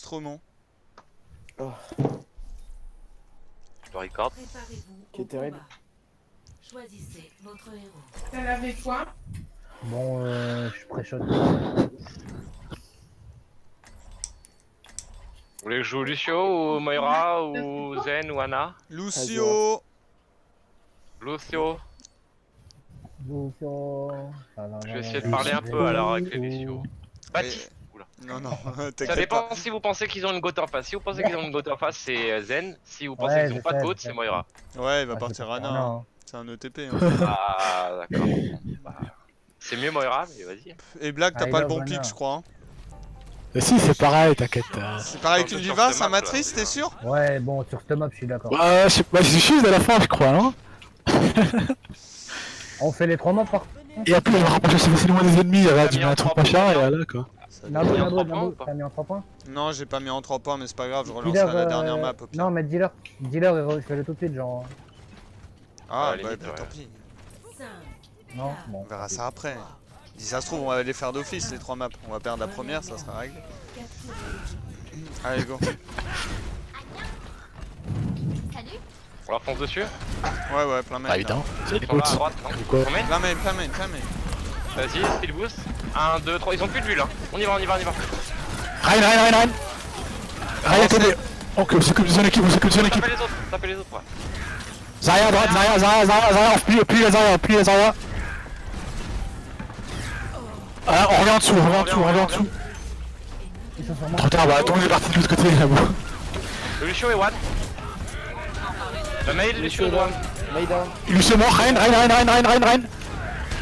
enregistrement. Oh. Je record. Qui est terrible. Choisissez votre héros. T'as lavé quoi? Bon, je préchote. Vous voulez que je joue Lucio ou Moira ou Zen ou Anna? Lucio. Lucio. Lucio. Je vais essayer de parler un peu alors avec les Lucio. Baptiste. Oula. Non, non, Ça t'inquiète dépend pas. si vous pensez qu'ils ont une goat en face. Si vous pensez qu'ils ont une goat en face, c'est Zen. Si vous pensez Ouais, qu'ils ont je pas de sais, goat, je sais. c'est Moira. Ouais, il va Ah, partir c'est Anna. pas- Hein. non. C'est un ETP. Hein. Ah, d'accord. Bah, c'est mieux Moira, mais vas-y. Et Black, t'as Ah, pas il le bon love pick, Anna. je crois. Hein. Si, c'est pareil, t'inquiète. C'est pareil Sur qu'une ce diva, map, ça là, matrice, t'es ouais. sûr? Ouais, bon, sur ce map, je suis d'accord. Ouais, je suis à la fin, je crois, non? On fait les 3 maps par Et après, je me rapproche assez facilement des ennemis, il y avait T'as mis un en truc trois machin, points, et voilà quoi. Ça Nabo, mis en Nabo, 3 points ou Nabo, pas t'as mis en 3 points? Non, j'ai pas mis en 3 points, mais c'est pas grave, je relancerai Dealer, à la dernière map. Au pire. Non, mais dealer, fais-le tout de suite, genre. Ah, à la bah, limite, ouais. tant pis. 5, Non, On bon. verra ça après. Si ça se trouve, on va les faire d'office, les 3 maps. On va perdre la première, ça sera réglé. Allez, go. On leur fonce dessus? Ouais, ouais, plein main. Pas évident, c'est des Ils sont là à côtes. droite, non? Quoi? On mène? Plein main, plein main, plein main. Vas-y, speed boost. 1, 2, 3, ils ont plus de vue là. On y va, on y va, on y va. Ryan. Ryan à côté. Ok, on s'occupe de son équipe, on s'occupe de son équipe. Tapez les autres, ouais. Zarya à droite, Zarya, plie la Zarya. Ah, on revient en dessous, on revient en dessous. Ils sont sur moi. Trop tard, bah, tout le monde est parti de l'autre côté là-bas. Le Lucio est one. Le mail, Lucio est one. Maïda. Il se mort, Ryan.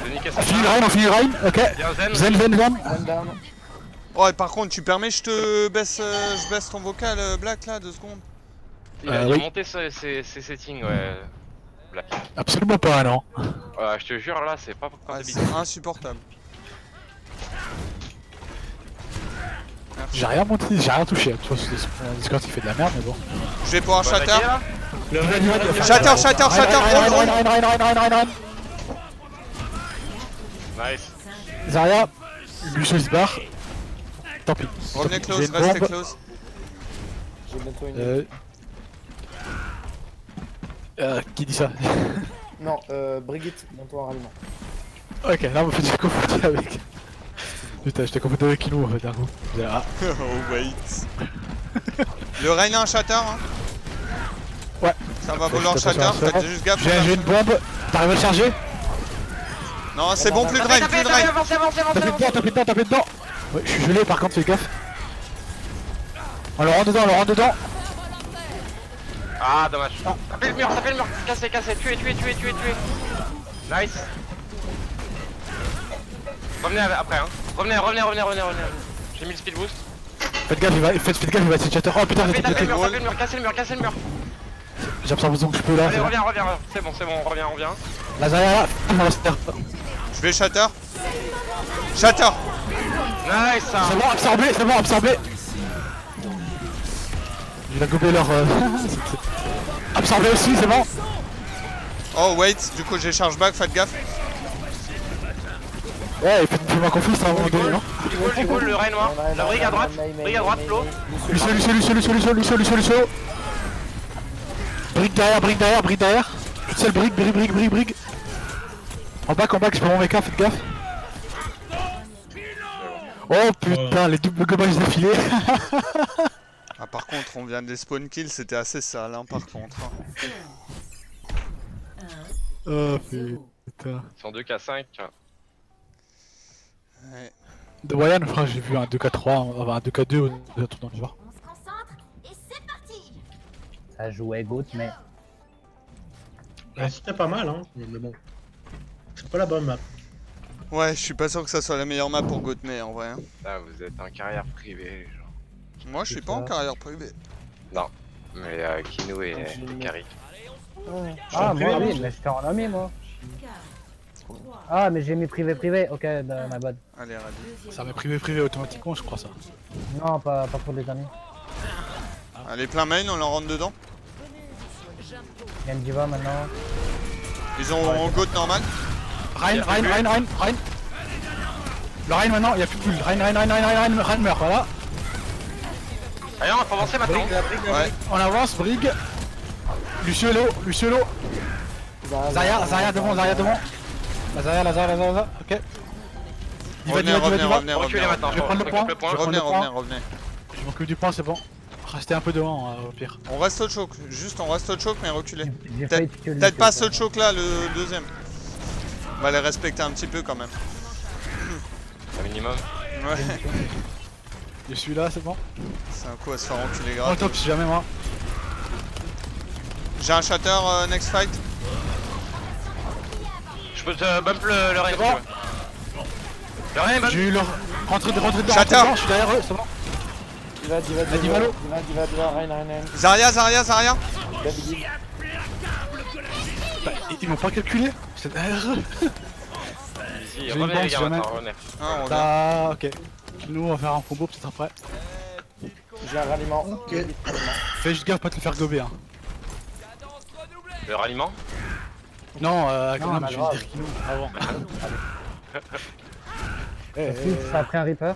J'ai niqué On ça. finit le Ryan, ok. Bien Zen. Zen. One down. Oh, et par contre, tu permets, je baisse ton vocal, Black, là, 2 secondes. Il a oui. monté ses settings, ouais. Black. Absolument pas, non. Ouais, je te jure, là, c'est pas Ah, d'habitude. c'est insupportable. Merci. J'ai rien monté, j'ai rien touché. Tu vois, c'est un Discord qui fait de la merde, mais bon. Je vais pouvoir shatter. là. Shatter, roll. Ryan. Nice. Zarya, Lucio se barre. Tant pis. Revenez J'ai close, une restez bombe. close. J'ai bientôt une. Qui dit ça? Non, Brigitte, bientôt un ralliement. Ok, là, on fait j'ai confondu avec. Putain, j'étais confondu avec Kino en fait, d'un coup. Ah. Oh, wait. Le Rein a un shatter, hein. Ouais. Ça va Fais vouloir juste attention shatter, à ça. faites juste gaffe. J'ai une bombe. T'arrives à le charger? Non, c'est bon, plus de Rein, plus de Rein. Tapez dedans. Ouais, je suis gelé par contre, fais gaffe. On le rentre dedans. Ah, dommage. Tapez le mur. Cassez. Tuez. Nice. Revenez après, hein. Revenez. J'ai mis le speed boost. Faites gaffe, il va essayer de chatter. Oh putain, Tapez le mur, cassez le mur. j'absorbe donc je peux là. Allez, reviens. C'est bon, on revient. La Zarya là, on va se faire. Je vais shatter. Shatter. Nice, ça. C'est bon, absorbé. Il a gobé leur. Absorbé aussi, c'est bon. Oh, wait, du coup, j'ai charge back, faites gaffe. Ouais, fais-moi confiance à un moment donné, non? Du coup, le Rein noir. La brigue à droite, Flo. Lucio. Brique derrière. Toute seule brique. En back, je prends mon mecha, faites gaffe. Oh putain, les doubles gobelins d'affilée. Ah, par contre, on vient de les spawn kills, c'était assez sale, hein, par contre. Oh putain. Ils sont 2K5. Ouais. De moyenne, frère, j'ai vu un 2K3, on va un 2K2 un truc dans le genre. On se concentre et c'est parti. Ça jouait Goat, mais. Ouais, c'était pas mal, hein, mais bon. C'est pas la bonne map. Ouais, je suis pas sûr que ça soit la meilleure map pour Goatmay en vrai. Hein. Là, vous êtes en carrière privée, genre. Moi, je suis pas en carrière privée. Non. Mais Kino et Kari. Ah, moi oui, mais j'étais en ami, moi. Ah, mais j'ai mis privé, ok, my bad. Allez, allez. Ça met privé automatiquement, je crois ça. Non, pas pour les amis. Allez, plein main, on leur rentre dedans. Il y a une diva maintenant. Ils ont Goat normal. Rein. Le Rein maintenant, il n'y a plus de bulle. Rein meurt, voilà. Allez, on va avancer maintenant. Ouais. On avance, Brig. Lucio est low, Lucio est low. Zarya devant, Zarya devant. La Zarya, ok. Revenez. Reculez maintenant. Je vais prendre le point. Occupe Je vais prendre le point. Revenez. Je m'occupe du point, c'est bon. Restez un peu devant au pire. On reste au choke, juste on reste au choke mais reculez. J'ai failli tuer le Peut-être pas Lucio, ce choke là, le deuxième. On va les respecter un petit peu quand même. Un minimum. Ouais, Je suis là, c'est bon. c'est un coup à se faire enculer Prends grave. le top si jamais moi. J'ai un shatter next fight. Je peux te bump le raid si tu bon. veux. Le raid, bump. J'ai eu leur. Rentrez dedans, Shatter. je suis derrière eux, c'est bon. Diva, Rein. Zarya. David. Bah, ils m'ont pas calculé. C'est derrière eux. Easy, J'ai une revenez les bombe, gars si jamais. maintenant, revenez. Ah, on revient. Ah, ok. Nous, on va faire un combo peut-être après. J'ai un ralliement. Fais juste gaffe pas te le faire gober. Hein. Le ralliement. Non, Non, non, bah, je vais grave. dire Kino avant. Ça a pris un Reaper.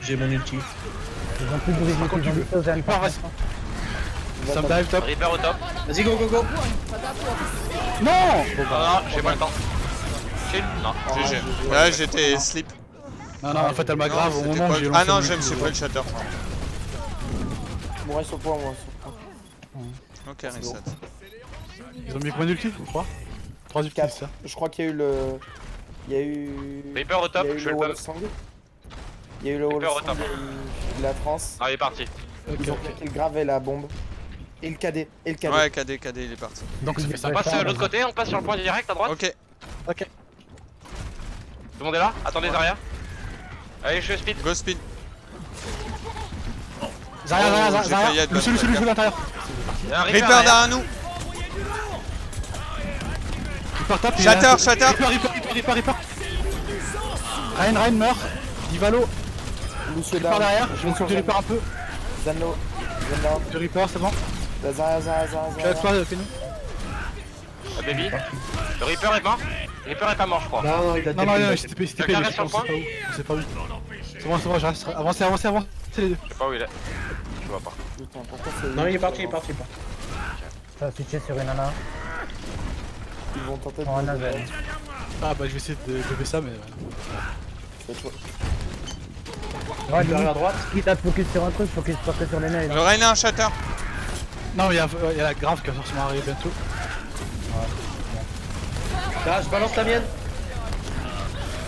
J'ai mon ulti. Ils ont plus de bruit, ils ont du Sozan. Reaper, vas-y. Ça me dive top. Reaper au top. Vas-y, go. Non. Non, j'ai pas le temps. Chill. Non. GG. Là j'étais slip. Non, en fait, elle m'a grave au C'était moment où pas- j'ai Ah lancé non, le je me ulti, suis pris le shatter. Moi sur point. Ok, reset. Ils ont mis combien d'ulti 3 3 ultis, 4. ça. Je crois qu'il y a eu le. Il y a eu. Reaper au top, Il y a eu je le fais le Wall bump. of Song. Il y a eu le Wall Reaper of au top. Song de la France. Ah, il est parti. Ok, Ils ont ok. claqué le grave et la bombe. Et le KD. Ouais, KD, il est parti. Donc ça fait ça. On passe de l'autre côté, on passe sur le point direct à droite. Ok, Ok. Tout le monde est là. Attendez, Zarya. Allez, je suis speed. go speed. Zarya, j'ai failli être Lucio, bloqué. à l'intérieur. Il y a un Reaper derrière. derrière nous. Reaper tape. Shatter. Reaper. Rein meurt. Divalo, Lucio Reaper down. derrière. Je m'occupe de Reaper un peu. Zanlo. Down. De Reaper, c'est bon. Zarya. Je suis avec toi, Kenny. Ah, baby. Le Reaper est mort. Le Reaper est pas mort, je crois. Non, il a Non, il s'était payé, Quelqu'un mais reste sur le point je sais pas où. C'est bon, je reste. Avancez. C'est les deux. Je sais pas où il est. Je vois pas. Putain, pourquoi c'est. Non, il est parti. Ça a switché sur une nana. Ils vont tenter de. En Nazel. Ah bah je vais essayer de lever ça, mais. C'est chaud. Ouais, Il arrive à droite. quitte à te focus sur un truc, focus pas que sur les nails. Le Rein a un shatter. Non, mais il y a la grave qui va forcément arriver bientôt. Là, je balance la mienne.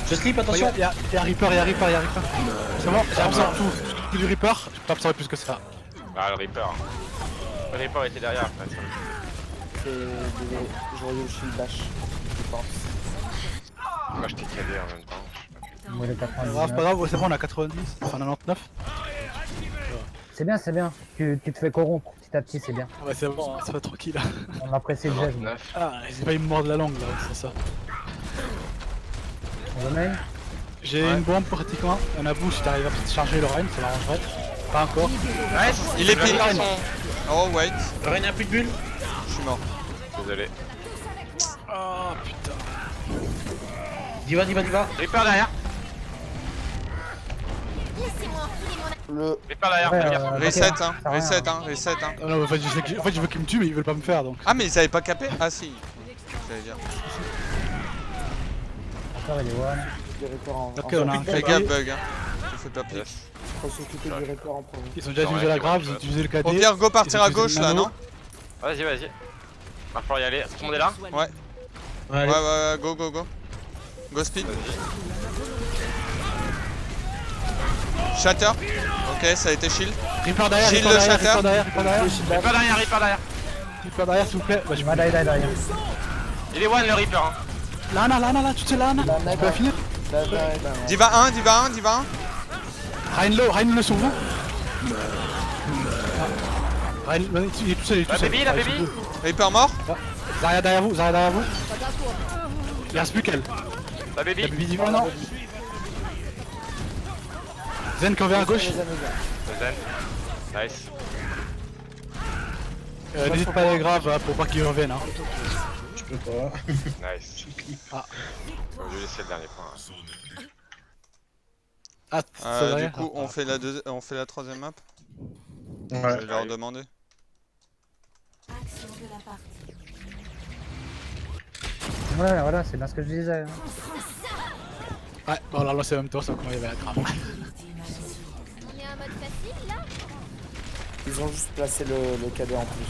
Je slip, Il attention. y a Reaper. C'est bon, j'ai absorbé tout du Reaper. Je peux pas absorber plus que ça. Ah, le Reaper. Le Reaper était derrière après. C'est des joyeux shield dash. Je pense. Moi, je t'ai calé en même temps. Moi, j'ai C'est 99. pas grave, c'est bon, on a 90, enfin 99. C'est bien. Tu te fais corrompre petit à petit, c'est bien. Ouais, c'est bon, c'est pas tranquille là. On apprécie le geste. 9. Ah, j'ai pas eu me mordre la langue là, c'est ça. On le main. J'ai une bombe pratiquement. Il y en a vous si t'arrives à charger le Rein, ça m'arrangerait. Pas encore. Ouais, Il est le pile. Reaper, Oh, wait, Rien, il n'y a plus de bulle. je suis mort. Désolé. Oh putain. Diva. Reaper derrière. Laissez-moi enfiler mon Le. Reaper derrière. Ouais, fais gaffe. Reset, ok. reset. Oh non, en fait, je veux qu'ils me tuent, mais ils veulent pas me faire donc. Ah, mais ils avaient pas capé. Ah, si. J'allais dire. Encore, il est one. Des Reapers en. Ok, on a un Fais KD. gaffe, bug. Hein. Tu fais pas pique. Faut s'occuper du Reaper en premier. Ils ont déjà utilisé la grave, ils ont utilisé le KD. Au pire, go partir Ils ont à utilisé gauche le là, nano. non? Vas-y. Va falloir y aller. Tout le monde est là? Ouais. Allez. Ouais, go. Go speed. Shatter. Ok, ça a été shield. Reaper derrière, Shield Reaper le derrière, shatter. Reaper derrière. Reaper derrière. Reaper derrière, s'il vous plaît. Bah, je Va die. Il est one le Reaper. Hein. Lana, tu sais Lana. Tu peux la finir. Diva 1. Rein le sur vous. Rein, il est tout seul, La baby, la baby. Reaper mort. Zarya derrière vous. Il reste plus qu'elle. La baby. La baby dit non. Zen qui revient à gauche. Zen. Nice. N'hésite pas à aller grave pour pas qu'il revienne. Hein. Je sais pas. Nice. Ah. On va lui laisser le dernier point. Hein. Ah, c'est vrai. Du coup, on fait la troisième map. Je Ouais. vais leur demander. Action de la partie. Ouais, voilà, c'est bien ce que je disais. Hein. Ouais, bon, on l'a lancé en même temps, sauf comment il va être grave. On est en mode facile là? Ils ont juste placé le cadet en plus.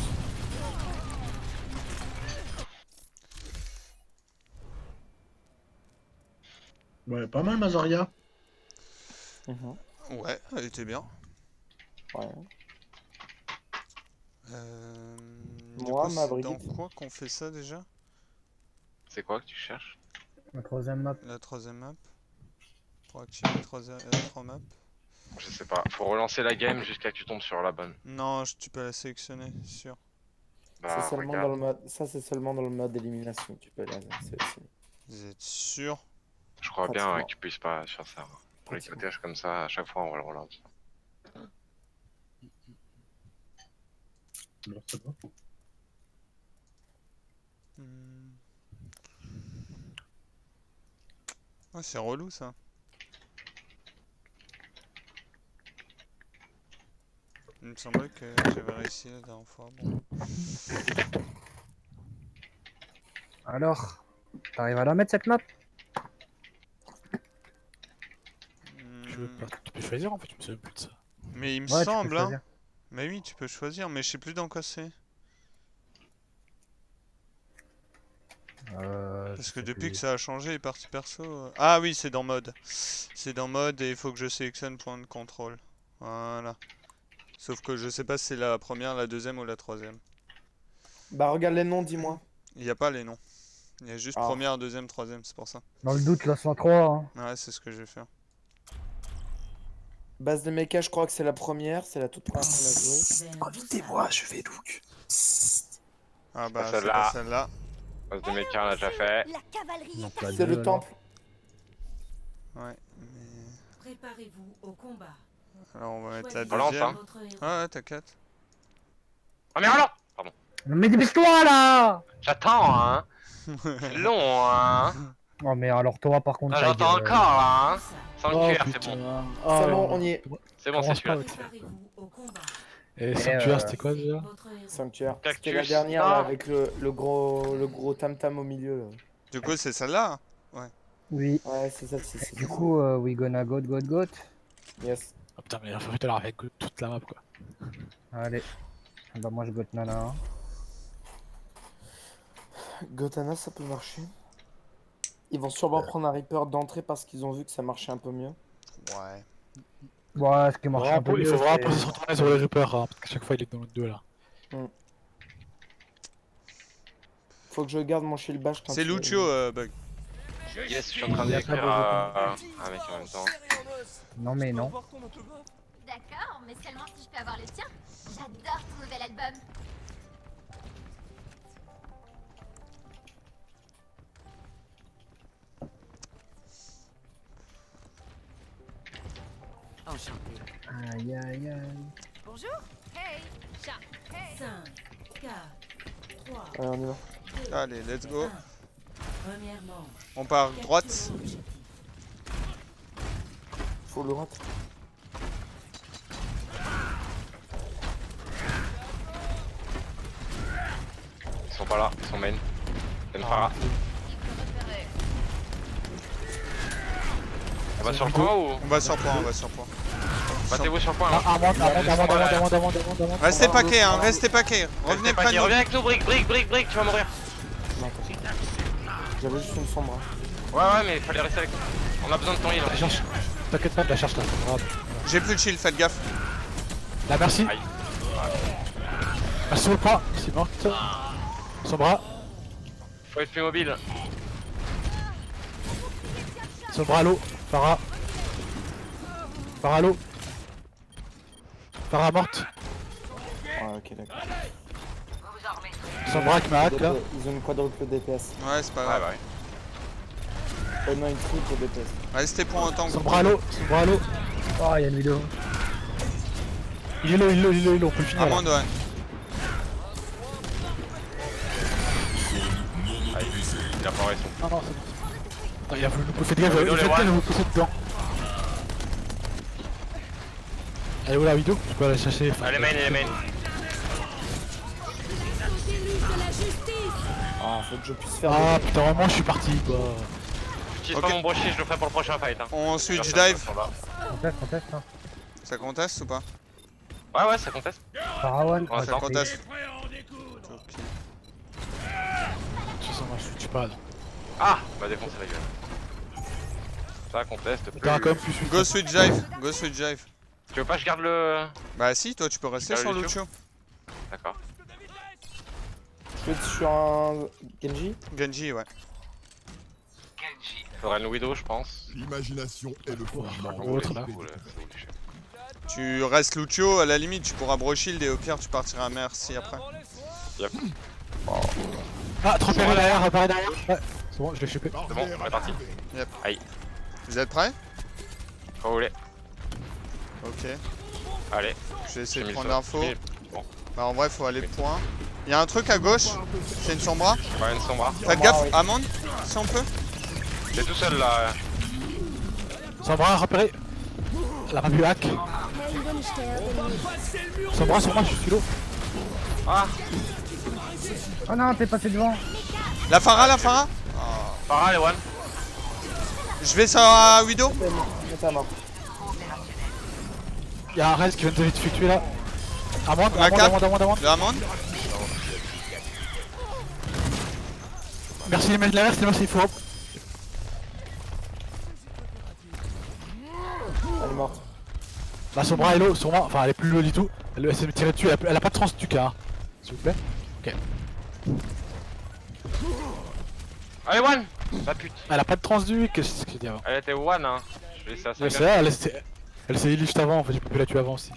Ouais, pas mal, Mazaria. Mhm. Ouais, elle était bien. Ouais. Du Moi, coup, ma c'est Brigitte. dans quoi qu'on fait ça déjà? C'est quoi que tu cherches? La troisième map. La troisième map. Pour activer les trois maps. Je sais pas. Faut relancer la game jusqu'à que tu tombes sur la bonne. Non, tu peux la sélectionner, sûr. Bah, C'est seulement regarde. dans le mode. Ça, c'est seulement dans le mode élimination que tu peux la sélectionner. Vous êtes sûr? Je crois bien Pratiquement. que tu puisses pas faire ça. Pour les cotages comme ça, à chaque fois on va le relancer. Non, c'est bon. Ouais, c'est relou ça. Il me semblait que j'avais réussi la dernière fois. Bon. Alors, t'arrives à la mettre cette map? Tu peux choisir en fait, je me souviens plus de ça. Mais il me Ouais, tu peux semble, hein. choisir. Mais oui, tu peux choisir, mais je sais plus dans quoi c'est. Parce que depuis que ça a changé, les parties perso. Ah oui, c'est dans mode. C'est dans mode et il faut que je sélectionne point de contrôle. Voilà. Sauf que je sais pas si c'est la première, la deuxième ou la troisième. Bah, regarde les noms, dis-moi. Il n'y a pas les noms. Il y a juste Ah. première, deuxième, troisième, c'est pour ça. Dans le doute, lance-en 3. Hein. Ouais, c'est ce que je vais faire. Base de mecha, je crois que c'est la première. C'est la toute première qu'on a jouée. Invitez-moi, je vais look. Ah bah, c'est celle-là. pas celle-là. Base de méca, on l'a déjà fait. La cavalerie Donc, est la arrivée. C'est deux, le alors. temple. Ouais, mais... Préparez-vous au combat. Alors on va mettre la Choisissez Relance, deuxième. hein. votre héros. Ah ouais, t'inquiète. Ah mais alors! Pardon. Mais dépêche-toi là! J'attends, hein! C'est long, hein! Oh, mais alors, toi, par contre. Ah, ta j'entends gueule. encore, là, hein! Oh Sanctuaire, c'est putain. bon. C'est bon, on y est. C'est bon, c'est Commence pas celui-là. avec ça. Préparez-vous au combat. Et Sanctuaire, c'était quoi déjà? Votre héros. Sanctuaire. C'était Cactus. la dernière là, Ah. avec le gros tam-tam au milieu. Là. Du coup, c'est celle-là. Oui. Ouais, c'est celle-ci. c'est Du ça. coup, we gonna go. Yes. Oh putain, mais il faut leur avec toute la map quoi. Allez. Bah, moi, je gote Nana. Gotana, ça peut marcher. Ils vont sûrement prendre un Reaper d'entrée parce qu'ils ont vu que ça marchait un peu mieux. Ouais. Ouais, ce qui marche un peu Il faut mieux, vraiment c'est- pas se retourner sur les Reapers, hein, parce qu'à chaque fois il est dans le 2 là. Faut que je garde mon shield bash quand C'est tu- Lucio, Bug. Yes, je suis en train Il y a d'écrire pas à un mec en même temps. Non, mais non. D'accord, mais seulement si je peux avoir le tien. J'adore ton nouvel album. Aïe, aïe, aïe. Bonjour. Hey. Chat. Hey. 5, 4, 3, Allez, on y va. Allez, let's go. premièrement. On part droite. Faut le rate. Ils sont pas là, ils sont main. Denfara. On va sur le point ou? On va sur point, on va sur point. Battez-vous sur le point Ah, là. monte. Restez paquet, hein, restez paquet. Revenez Restez près pas, de nous. reviens avec nous, brick, tu vas mourir. Non, t'inquiète. J'avais juste une sombre. hein. Ouais, mais il fallait rester avec nous. On a besoin de ton heal. La cherche. T'inquiète pas, de la cherche là. Grave. J'ai plus de shield, faites gaffe. Là, merci. Aïe. Merci au pas. C'est morte. Son bras. Faut être plus mobile. Son bras à l'eau. Farah. Farah à l'eau. Farah morte. Ouais, ok, d'accord. Son bras qui m'a hack là. Ils ont une quadruple DPS. Ouais, c'est pas Ouais, grave. bah ouais. Non, une triple DPS. Restez point autant que Son vous bras à l'eau. Son bras à l'eau. Oh, il y a une vidéo. Il est low, on peut le finir. là. Amande, ouais. Il a pas raison. Non, non, c'est bon. Attends, il a voulu nous pousser, faites gaffe, Widow, les faites gaffe one. de vous pousser dedans. Elle est où la vidéo? Je peux aller chercher. Allez, main, allez, main. Ah, faut que je puisse faire. Ah putain, vraiment, je suis parti quoi. J'utilise Ok. pas mon brochet, je le ferai pour le prochain fight. Hein. On switch Personne dive. s'en va. On teste, hein. Ça conteste ou pas? Ouais, ouais, ça conteste. Parawan. Ouais, Ça conteste. De toute façon, moi je switch pas là. Ah, bah défoncer la gueule. Ça conteste plus. T'as quand même plus Go switch dive. Go switch dive. Tu veux pas que je garde le... Bah si, toi tu peux rester Ah, sur Lucio. Lucio. D'accord. Je vais être sur un Genji. Genji, ouais. Faudrait une Widow, je pense. L'imagination est le fondement. Vous L'autre, voulez, là. vous voulez, vous voulez. Tu restes Lucio, à la limite tu pourras broshield et au pire tu partiras à Merci après. Ah, trop repéré derrière, repéré derrière. Ouais, c'est bon, je l'ai chopé. C'est bon, on est parti. Vous êtes prêts? Quand vous voulez. Ok. Allez. Je vais essayer j'ai de mis prendre le l'info. Bon, Bah en vrai faut aller point. Il y a un truc à gauche. C'est une sombra. ouais, une sombra. Faites gaffe, Amande, si on peut. T'es tout seul là. Sombra, repéré. Elle a pas vu hack. Sombra, sur moi, je suis solo. Ah, Oh non, t'es passé devant. La Pharah, la Pharah. Farah, les one. Je vais sur Widow. C'est à mort. Y'a un Rez qui vient de te tuer là. Amande, La cap. amande. Le Amande. Merci les mecs de la verse, merci, il faut. Elle est morte. La Sombra est low, sur moi, enfin elle est plus low du tout. Elle s'est tirée dessus, elle a pas de trans du cas. S'il vous plaît. Ok. Allez, one. La pute. Elle a pas de trans du, qu'est-ce que je dis avant? Elle était one, hein. Je vais laisser à Ouais, 5 c'est vrai, elle s'est heal juste avant, en fait, j'ai pas pu la tuer avant aussi.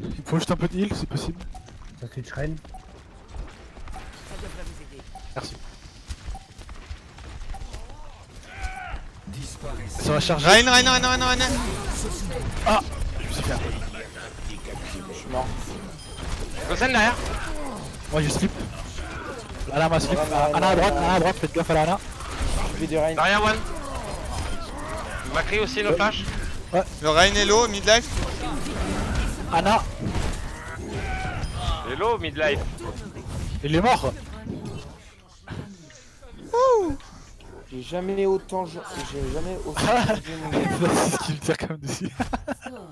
Il faut juste un peu de heal, c'est possible. Ça switch Rain. Merci. Ça va charger. Rein. Ah, je me suis fait. Je suis mort. Gosen derrière. Moi je slip. Anna m'a slip. Anna à droite, faites gaffe à la Anna. Je vais du rain. Derrière one. Macri aussi, nos flash. Le Rein est low, midlife. Anna, Hello, midlife. il est mort. J'ai jamais autant joué mon game. C'est ce qu'il tire quand même dessus. Score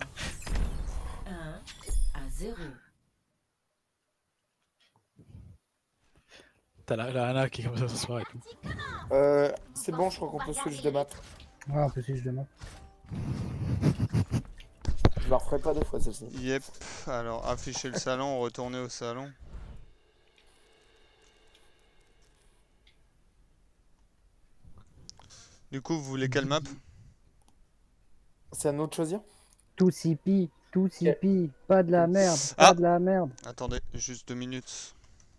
1-0. T'as la Anna qui est comme ça ce soir et tout. C'est bon, je crois qu'on peut switch de map. Ouais, on peut switch de map. Je la referai pas deux fois celle-ci. Yep. Alors afficher le salon, retourner au salon. Du coup, vous voulez quelle map? C'est à nous de choisir? Tout CP, pas de la merde, Ah. pas de la merde. Attendez, juste 2 minutes.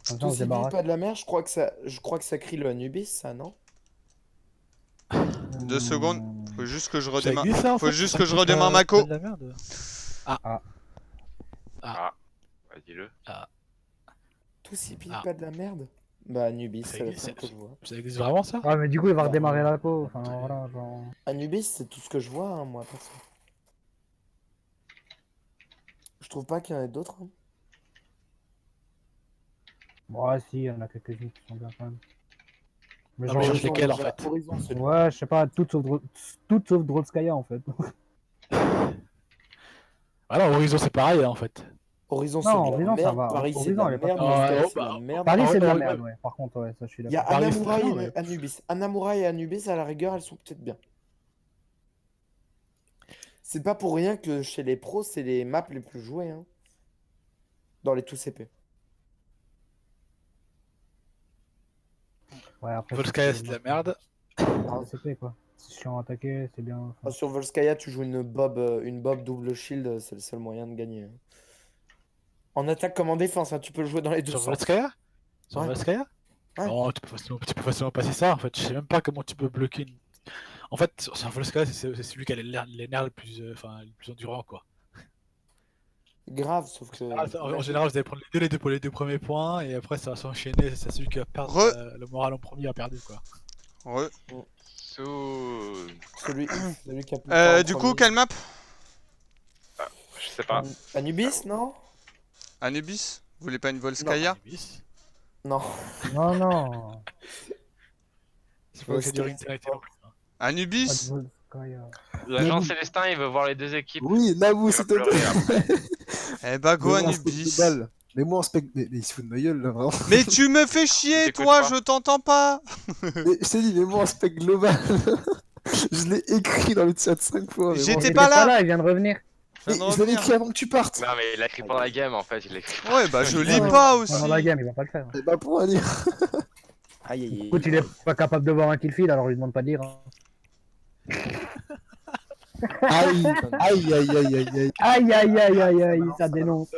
Comme ça, on Tout se CP, débarrasse. pas de la mer, je crois que ça crie le Anubis, ça, non? 2 secondes. Faut juste que je Ça redémarre. glisse, ça, en Faut fait, juste ça que je coûte, redémarre pas Mako. de la merde. Ouais, dis-le. Tout CP, Ah. pas de la merde? Bah, Anubis, Ça c'est la existe, seule que je vois. Ça existe vraiment ça? Ouais, mais du coup, il va redémarrer la peau. Enfin, voilà, genre. Anubis, c'est tout ce que je vois, hein, moi, perso. Je trouve pas qu'il y en ait d'autres. Hein. Ouais, si, il y en a quelques-unes qui sont bien quand même. Mais Ah, genre, mais cherche Horizon, lesquels, en déjà, fait. Horizon, celui-là. ouais, je sais pas, toutes sauf Drotskaya en fait. Ah non, Horizon c'est pareil hein, en fait. Horizon, Non, c'est de la Horizon, ça merde. va. Paris, c'est de Horizon, la elle est pas merde. mal. Nostal, Ah, c'est de la bah, merde. Paris, c'est de la ouais, merde, ouais. ouais. Par contre, ouais, ça, je suis Il y a d'accord. Paris, Anamura c'est et bien, ouais. Anubis. Anamura et Anubis, à la rigueur, elles sont peut-être bien. C'est pas pour rien que chez les pros, c'est les maps les plus jouées. Hein. Dans les tout CP. Ouais, après, Volskaya c'est de la merde. C'est fait quoi. C'est chiant à attaquer, c'est bien. enfin, Ah, sur Volskaya, tu joues une Bob double shield, c'est le seul moyen de gagner. Hein. En attaque comme en défense, hein, tu peux le jouer dans les deux Sur sens. Volskaya? Sur Ouais. Volskaya? Ouais. Non, tu peux facilement passer ça en fait. Je sais même pas comment tu peux bloquer une. En fait, sur Volskaya, c'est celui qui a les nerfs les plus endurants quoi. Grave, sauf que. En général, vous allez prendre les deux pour les 2 premiers points, et après ça va s'enchaîner, c'est celui qui va perdre le moral en premier a perdu quoi. Ouais. Celui qui a plus de temps Du en coup, premier. quelle map? Je sais pas. Anubis, non? Anubis? Vous voulez pas une Volskaya? Non. Non, non. C'est pas que c'est du ring tonight en plus. Anubis? L'agent Célestin, il veut voir les 2 équipes. Oui, Naboo, Il va s'il te pleurer plaît. Eh bah go Mets-moi en spec Anubis. global. Mets-moi en spec. Mais il se fout de ma gueule là, vraiment. Mais tu me fais chier, T'écoutes toi, pas. je t'entends pas. Mais je t'ai dit, mets-moi en spec global. Je l'ai écrit dans le chat 5 fois. mais J'étais bon, Il était pas là. il vient de revenir. Mais viens de je l'avais revenir. écrit avant que tu partes. Non, mais il l'a écrit pendant la game en fait. Il l'a écrit. Ouais, bah je lis Ouais, pas aussi. Pendant la game, il va pas le faire. Et bah pour un lire. Aïe aïe aïe. Écoute, il est pas capable de voir un kill feed, alors il demande pas de lire. Hein. Aïe, aïe, aïe, aïe, aïe, aïe. Aïe aïe aïe aïe aïe, ça dénonce.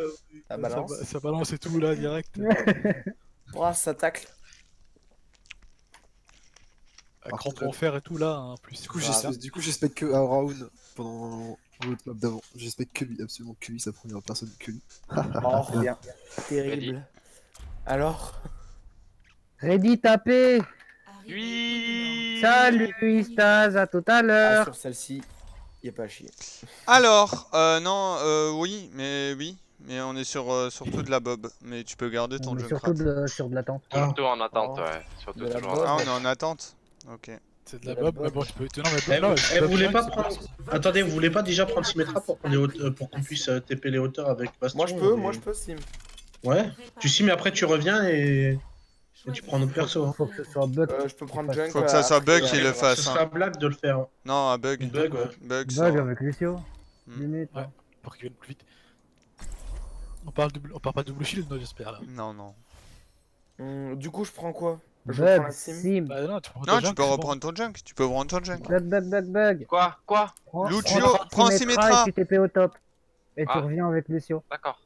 Ça balance. Ça balance et tout là, direct. Oh, ça tacle. Grand pour en faire et tout là, hein, plus. Du coup, j'espère que Around pendant l'autre map d'avant. J'espère que lui, absolument que lui, sa première personne que lui. Oh, bien. Terrible. Alors? Ready, tapé. Oui. Salut Istaz, à tout à Ah, l'heure. sur celle-ci, y a pas à chier. Alors, non, oui, mais on est sur surtout de la bob. Mais tu peux garder ton On est jeu surtout crap. sur de l'attente. Surtout en attente, Oh. ouais. Surtout De la toujours en bob. Ah, attente. on est en attente. Ok. C'est de la De la bob, mais bob. bon, tu peux. Non, mais Eh, là, vous voulez pas c'est prendre. bien. Attendez, vous voulez pas déjà prendre Symmetra pour qu'on puisse TP les hauteurs avec Bastion Moi je peux, Sim. Ouais. Tu sim, mais après tu reviens et tu prends notre perso. Hein. Faut que ce soit bug. Je peux prendre Junk. Faut que ça soit après, Bug qui le Ce fasse. sera Hein. blague de le faire. Non, un bug. Une bug, ouais. Bug, Bug ça. avec Lucio. Hmm. Limite. Ouais. Pour qu'il vienne plus vite. On parle pas de double shield, non, j'espère là. Non, non. Du coup, je prends quoi? Je prends Bug, la Sim. sim. Bah non, tu prends Non, ton tu junk, peux c'est reprendre ton junk. Tu peux reprendre ton junk. Bug. Quoi? Prends- Lucio, prends Symmetra. Et tu TP au top. Et tu Ah. reviens avec Lucio. D'accord.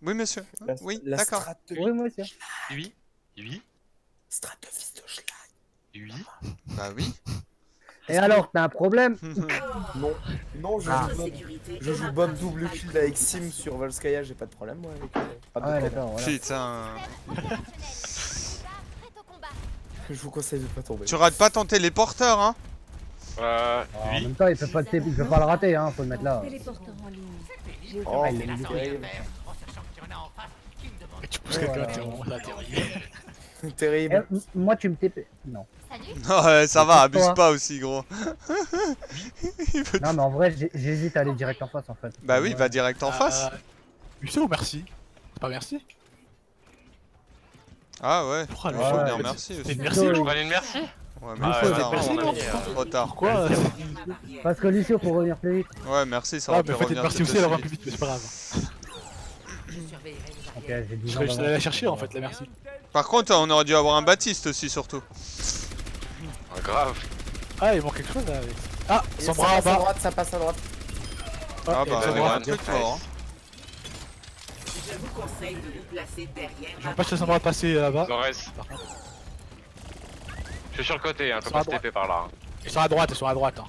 Oui, monsieur. Oui, La d'accord. strat de... Oui, moi aussi. Oui. Strat de fils de schlag. Bah oui. Et alors, t'as un problème? Non, je joue Bob double shield avec Sim sur Volskaya, j'ai pas de problème moi avec pas de Ah ouais, problème. d'accord, voilà. Putain. Prête au combat. Je vous conseille de pas tomber. Tu rates pas ton téléporteur, hein. En même temps, il peut pas le rater, hein, faut le mettre là. Téléporteur en ligne. Oh, il est terrible. Et tu pousses quelqu'un, t'es vraiment là, t'es Terrible. Moi, tu me TP. Non. Salut. Non, ça va, abuse Toi. pas aussi, gros. Il veut- Non, mais en vrai, j'hésite à aller direct en face en fait. Bah oui, Ouais. va direct en face. Lucio, merci. C'est pas merci. Ah ouais. Pourquoi Il Ouais. faut dire Lucio merci aussi. C'est merci. On va aller une merci. Ouais, Ah, mais ouais, trop merci, tard. non. Trop tard. Pourquoi Parce que Lucio, faut revenir plus vite. Ouais, merci, ça Ah, aurait mais pu en fait, revenir merci tout aussi, elle aussi revient plus vite. vite, mais c'est pas grave. Ok, j'ai 10 Je ans vais d'avance. aller la chercher en fait, la merci. Par contre, on aurait dû avoir un Baptiste aussi, surtout. Grave. Ah, il manque quelque chose là. Ah, Et son ça bras passe à bas. droite, ça passe à droite. Ah et bah, son il y a bras. un truc fort. Hein. Je vais pas chercher son bras de passer là-bas. J'en reste. Par contre. Je suis sur le côté, hein. Je peux Sur pas la se TP par là. Ils sont à droite, ils sont à droite. Hein.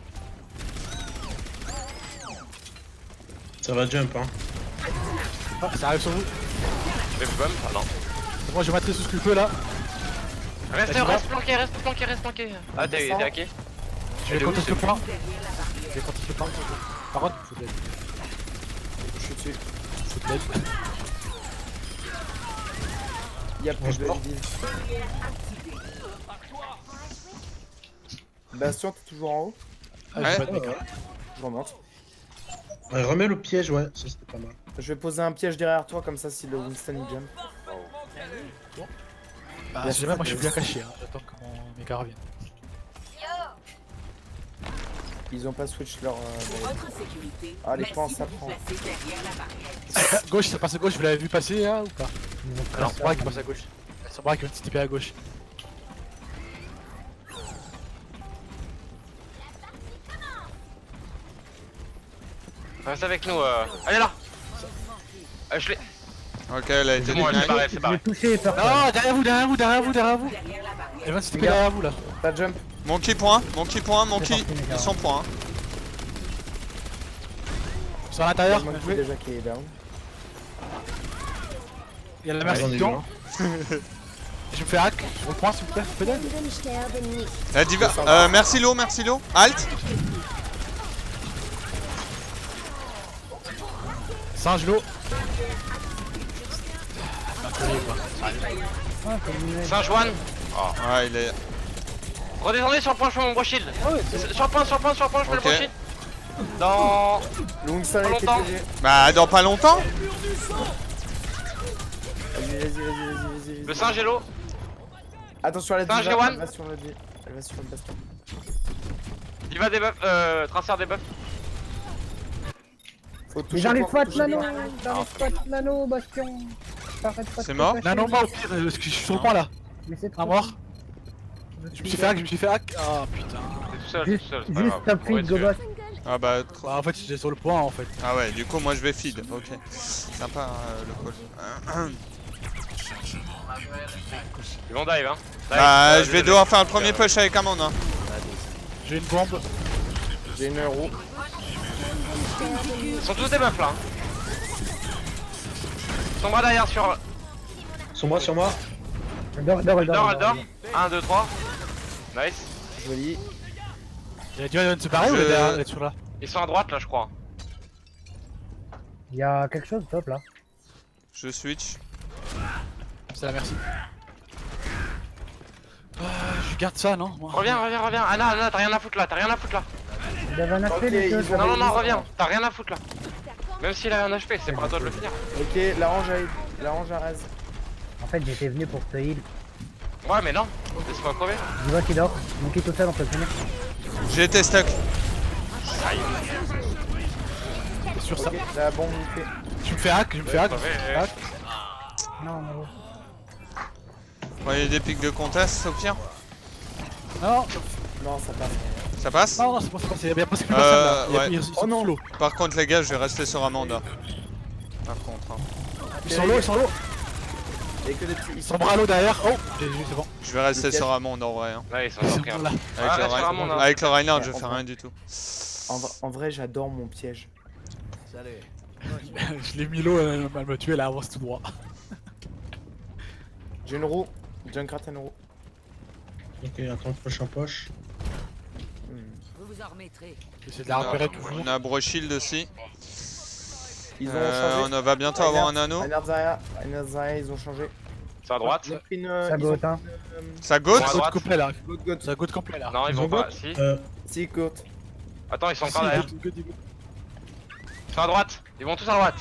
Ça va jump, hein. Ah, ça arrive sur vous. Je vais bump. Ah non. Moi je maîtrise tout ce que je peux là. Reste Vas-y, planqué. Ah, t'es hacké. Je vais compter ce point. Je vais compter ce point. Par contre, faut de l'aide. Je suis dessus. Faut de l'aide. Il y a plus de Transport. build. Bastion, t'es toujours en haut? Ah, Ouais. j'ai pas de mec. Je remonte. Ouais, remets le piège, ouais, ça c'était pas mal. Je vais poser un piège derrière toi comme ça si le Winston il jump. Bah, si jamais, moi je suis bien caché. Hein. J'attends que mes gars reviennent. Yo. Ils ont pas switch leur... Ah les pans ça prend. Gauche, ça passe à gauche, vous l'avez vu passer là ou pas? Alors, son bras qui passe à gauche. Son bras qui va se TP à gauche. Reste avec nous. Allez là. Je l'ai. Ok, elle a été C'est bon, elle s'est denied. barrée, c'est Je barré. l'ai touché, personne. Non, derrière vous. Elle va se TP derrière vous là. T'as jump. Monkey point, C'est parti, les gars. ils sont point. Sur l'intérieur, Moi, bien je joué. déjà qui est down. Il y a la j'en merci ai du vu don. Je me fais hack. Je reprends s'il vous plaît. Peut-être. La diva. Merci Lo, merci Lo. Alt. Singe l'eau. Ah, c'est une- Saint-Joanne. Ouais, il est. Redescendez sur le point, je fais mon bro shield. Sur le point, je mets le Ok. bro shield. Dans... Longson Pas a été longtemps. PG. Bah, dans pas longtemps. Vas-y. Le singe et l'eau. Attention à la Singe diva, et one. elle va sur le dé. Elle va sur le baston. Il va debuff, transfert debuff. Faut Mais toucher j'arrive pour pas de toucher l'anneau, bien. j'arrive pas de l'anneau, Bastion. J'arrête pas de C'est mort te Non, non, cacher. pas au pire, parce que je suis sur le point là. Mais c'est Un trop mort. cool. Je me suis fait hack, je me suis fait hack. Ah putain. T'es tout seul, Juste, c'est pas juste grave. top Ouais, feed, go tu- boss. Ah bah. Bah en fait j'étais sur le point en fait. Ah ouais, du coup, moi je vais feed. Ok. Sympa le call. Ils vont dive, hein. Bah, je vais devoir faire le premier push avec Amand. Hein. J'ai une bombe. J'ai une roue. Ils sont tous des buffs là. Hein. Ils sont bras derrière sur. Sur moi. Elle dort. Elle dort. 1, 2, 3. Nice. Joli. Il a dû se barrer ou il est derrière, il est toujours là? Ils sont à droite là, je crois. Il y a quelque chose top là. Je switch. C'est la merci. Je garde ça non moi. Reviens. Anna, t'as rien à foutre là, Il avait un HP, Ok, les deux. ils ont- Non, reviens. T'as rien à foutre là. Même s'il a un HP, c'est pas à toi de le finir. Ok, la range à raise. En fait, j'étais venu pour te heal. Ouais, mais non. Laisse-moi crever. Dis-moi qui dort. Mon qui tout seul, on peut le finir. J'ai été stuck. C'est sur ça. Ok, la bombe niquée. Je me fais hack, Hack. Non, non. Voyez des pics de contest au pire. Non, Non, ça passe. Ça passe? non, c'est pas ça, il y a presque plus personne là. ouais. Oh non, l'eau. Par contre, les gars, je vais rester sur Amanda. Par contre. Hein. Ils sont l'eau, Il y a que des petits. Ils sont bras à l'eau derrière. Oh, j'ai vu, c'est bon. Je vais rester sur Amanda en vrai. Hein. Ouais, ils sont Ils sont ok. là. Avec le Reinhardt, je Ouais, fais on rien du tout. En vrai, j'adore mon piège. Je l'ai mis l'eau, elle me tuer, elle avance tout droit. J'ai une roue. Junkrat a une roue. Ok, attends, prochain poche. J'essaie de la repérer toujours. On a Broshield aussi. Ils ont changé. On va bientôt avoir un anneau. Reinhardt Zarya, ils ont changé. C'est à droite. Ils ont pris une. Ça ils ont gote, hein. Ça gote? Ouais. Ça goûte complet là. Goat. Ça goûte complet là. Non, ils vont pas. Si. Si, goat. Attends, ils sont Si, encore derrière. Ils sont à droite. Ils vont tous à droite.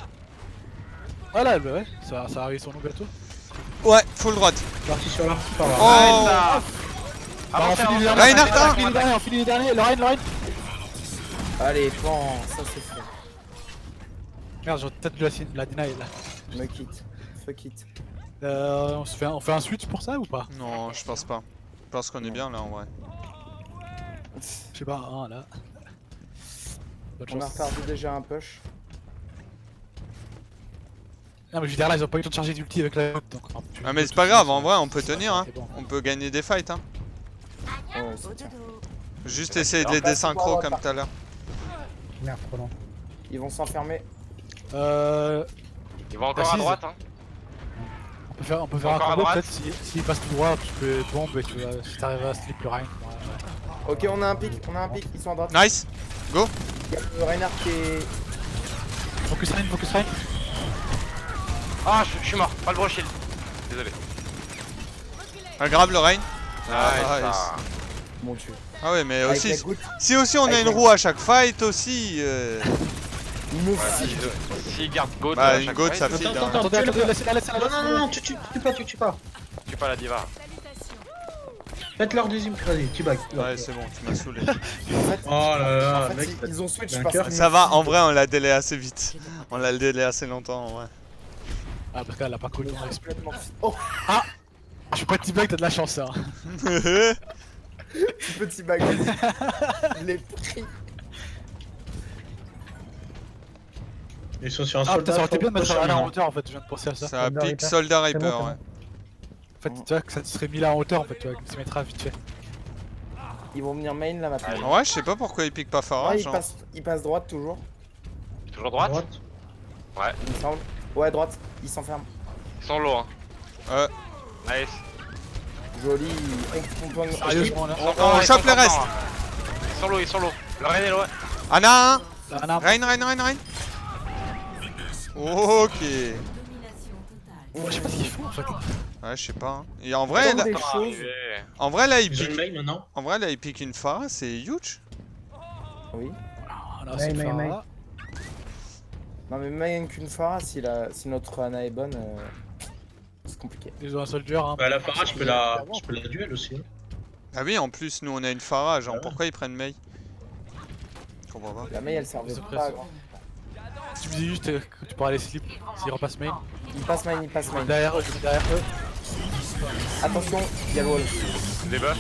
Voilà, bah ouais, ça arrive sur nous bientôt. Ouais, full droite. Parti sur la. Pas grave. Oh! Bah, on finit les derniers, Reinhardt, on finit les derniers, le Rein. Allez, bon, ça c'est fait. Merde, j'ai peut-être la deny là. Me quitte. Fuck it. On fait un switch pour ça ou pas? Non, je pense pas. Je pense qu'on est bien là en vrai. Je sais pas, un là. Bonne On a chance. reperdu déjà un push. Non mais je veux dire là, ils ont pas eu le temps de charger d'ulti avec la donc. Ah, mais c'est pas grave, en vrai, on peut tenir. Hein. C'est bon. On peut gagner des fights. Hein. Ouais, c'est clair. Juste essayer de les désynchro comme tout à l'heure. Merde, trop long. Ils vont s'enfermer. Ils vont encore à Assise. droite. Hein. On peut faire un Encore à combo droite. peut-être s'il passe tout droit, tu peux bombe et tu vas, si t'arrives à slip le Rein. Ok, on a un pic, ils sont à droite. Nice. Go. Il y a le Reinhardt qui est. Focus Rein. Ah, je suis mort. Pas le bro shield. Désolé. Ah, grave le Rein. Ah, Mon dieu. Ah ouais, mais Avec aussi, la goutte, si aussi on a Avec une la- roue à chaque fight aussi. il me Ouais, fiche. s'ils gardent Goat, Bah, à une chaque goat, fight, ça file. Attends, Hein. attends, Attendez, laissez-la. Non, tu tues pas. tue pas la diva. Faites leur deuxième crédit, tu back. Ouais, c'est bon, tu m'as saoulé. En fait, Oh là là, en fait, mec. ils ont switch un parce cœur. que Ça va, en vrai, on l'a délai assez vite. On l'a délai assez longtemps, en vrai. Ah parce qu'elle a pas cool ton respect. complètement. Oh, Je suis pas T-Bag, t'as de la chance hein. petit bag. Je l'ai pris. Ils sont sur un Ah putain, soldat. ça aurait été bien de mettre prochain, Reinhardt en hein. hauteur en fait, je viens de penser à ça. Ça Soldat pique Reaper. Soldat C'est Reaper, bon, ouais. En fait, tu vois que ça te serait mis là en hauteur en fait, tu vois, qu'il se mettra vite fait. Ils vont venir main là maintenant. En vrai, je sais pas pourquoi il pique pas Ah, Farah. Genre. il passe droite toujours. Toujours droite. Ouais. Il me semble. Ouais, droite. Il s'enferme. Ils sont low, hein. Nice. Joli. On Sérieusement là. On chope le reste. Ils sont low. Le Reine est low. Ana, hein. Ana. Rein. Ok. Je sais pas ce qu'ils font en fait. Ouais, je sais pas. Hein. Et en vrai, là, des choses. en vrai, là, il Ils ont une pique. main maintenant. En vrai, là, il pique une Pharah, c'est huge. Oui. Ah, là, Ouais, c'est mais- Pharah. Non, mais même qu'une Pharah, si notre Ana est bonne, c'est compliqué. Ils ont un soldier. Hein. Bah, la Pharah, je peux la duel aussi. Hein. Ah oui, en plus, nous, on a une Pharah. Genre, pourquoi ils prennent Mei? Je comprends pas. La Mei, elle servait C'est pas à presque. grand. Tu me disais juste que tu pourrais aller slip s'ils repassent main. Il passe main. Derrière eux, derrière eux. Attention, il y a le wall. Des buffs.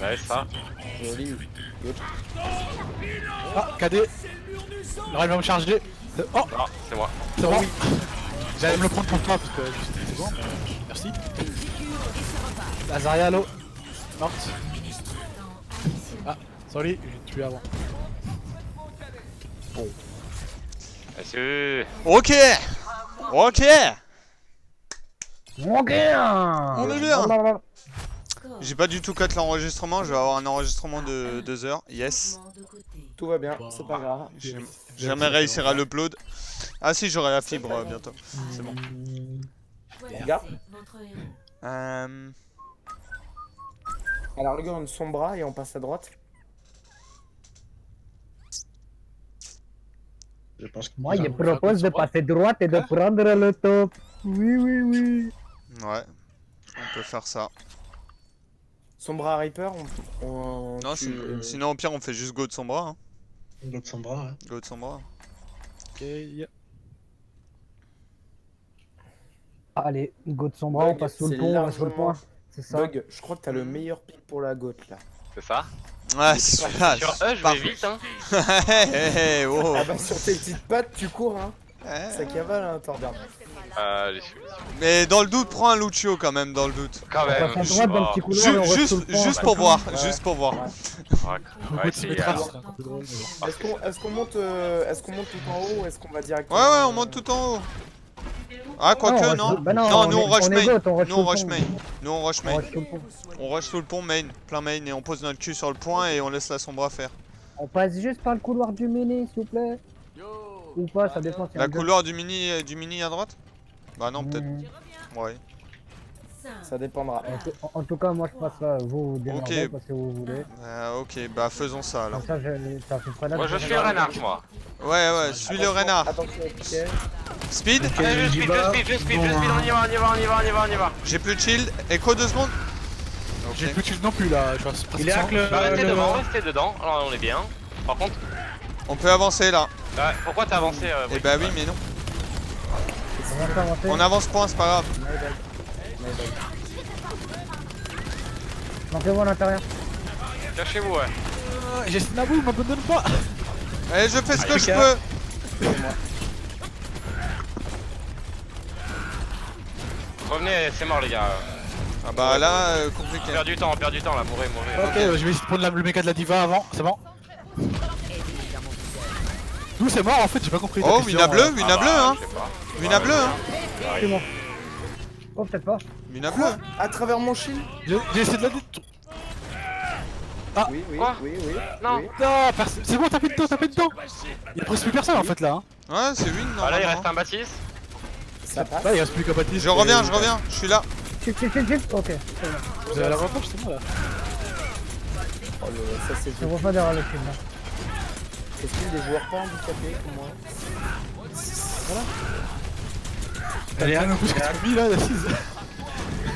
Nice, ça. Joli. Ah, KD. Le Reine va me charger. Oh, Non, c'est moi. c'est bon. J'allais me le prendre pour toi parce que c'est bon. Merci. La Zarya low. Morte. Ah, sorry, j'ai tué avant. Monsieur. Ok. Ok. On est bien. Blablabla. J'ai pas du tout cut l'enregistrement. Je vais avoir un enregistrement de 2 heures. Yes. Tout va bien, c'est pas grave. Jamais réussir à l'upload. Ah si, j'aurai la fibre bientôt. C'est bon. Regarde. Euh... Alors, regarde, une sombra et on passe à droite. Je pense que Moi, je propose de passer droite et de prendre le top. Oui. Ouais. On peut faire ça. Sombra Reaper, Non, sinon au pire on fait juste go de son bras. Hein. L'autre Sombra, ouais. Go de son bras. Ok. Allez, go de son bras, on passe sous le c'est pont, on va sur le largement- point. C'est ça. Bug, je crois que t'as le meilleur pick pour la goth là. C'est ça. Ouais, c'est celui-là. Sur eux, je vais vite, hein. Hey, oh. Ah bah sur tes petites pattes, tu cours hein. Ouais. Ça cavale hein, t'en regardes. J'y suis. Mais dans le doute, prends un Lucio quand même, dans le doute. Quand On même. passe à droite dans le petit couloir et on reste sous le pont. Juste pour voir, Ouais. juste pour voir. Ouais, Tu mettras, alors. ce serait un peu drôle, mais bon. Est-ce qu'on monte tout en haut ou est-ce qu'on va directement Ouais, on monte tout en haut. Ah, quoique, non. Bah Non, nous on rush est main. goth, on rush Nous sous on le rush pont. main. Nous on rush On main. rush sous le pont. On rush sous le pont main, plein main, et on pose notre cul sur le point et on laisse la sombra faire. On passe juste par le couloir du mini, s'il vous plaît. Ou pas, ça dépend. si La on couloir du mini à droite? Bah non, peut-être. Mhm. Ouais. Ça dépendra. En tout cas, moi je passe là, vous démerdez, Ok. parce que vous voulez. Ok, bah faisons ça alors. Comme ça, ça fait pas là. Moi, je suis le renard, moi. Ouais, suis le renard. Attention, ok. Speed? Allez, je speed, on y va. J'ai plus de shield. Echo 2 secondes. J'ai Ok. plus de shield non plus là. Je suis Il est hack presque Restez dedans, alors on est bien. Par contre, On peut avancer là. pourquoi t'as avancé Eh bah oui, mais non. On On avance point, c'est pas grave. Montez-vous à l'intérieur. Cachez-vous, ouais. J'ai Snabou, il m'abandonne pas. Allez, je fais ce que je peux. Revenez, c'est mort, les gars. Ah bah là, On compliqué. perd du temps là, mourrez. Ok, je vais essayer de prendre le méca de la diva avant, c'est bon. D'où c'est mort en fait, j'ai pas compris. Oh, Wina bleu, Wina bleu, hein. Je sais pas. Wina bleu, hein. C'est bon. Oh, peut-être pas. Wina bleu. À travers mon shield. J'ai essayé de la détruire. Oui. Quoi Non. oui. Non, c'est bon, tapez dedans. Il y a presque plus personne en fait là. Hein. Ouais, c'est win, non. Ah là, il reste un Baptiste. Ça passe. Là, il reste plus qu'à Baptiste. Je reviens, je suis là. Chip. Ok. C'est bon. Vous avez l'avantage, c'est bon là. Oh, ça c'est Je vois pas derrière le film là. Est-ce qu'il y a des joueurs pas handicapés comme moi? Elle est un peu ce là, l'assise.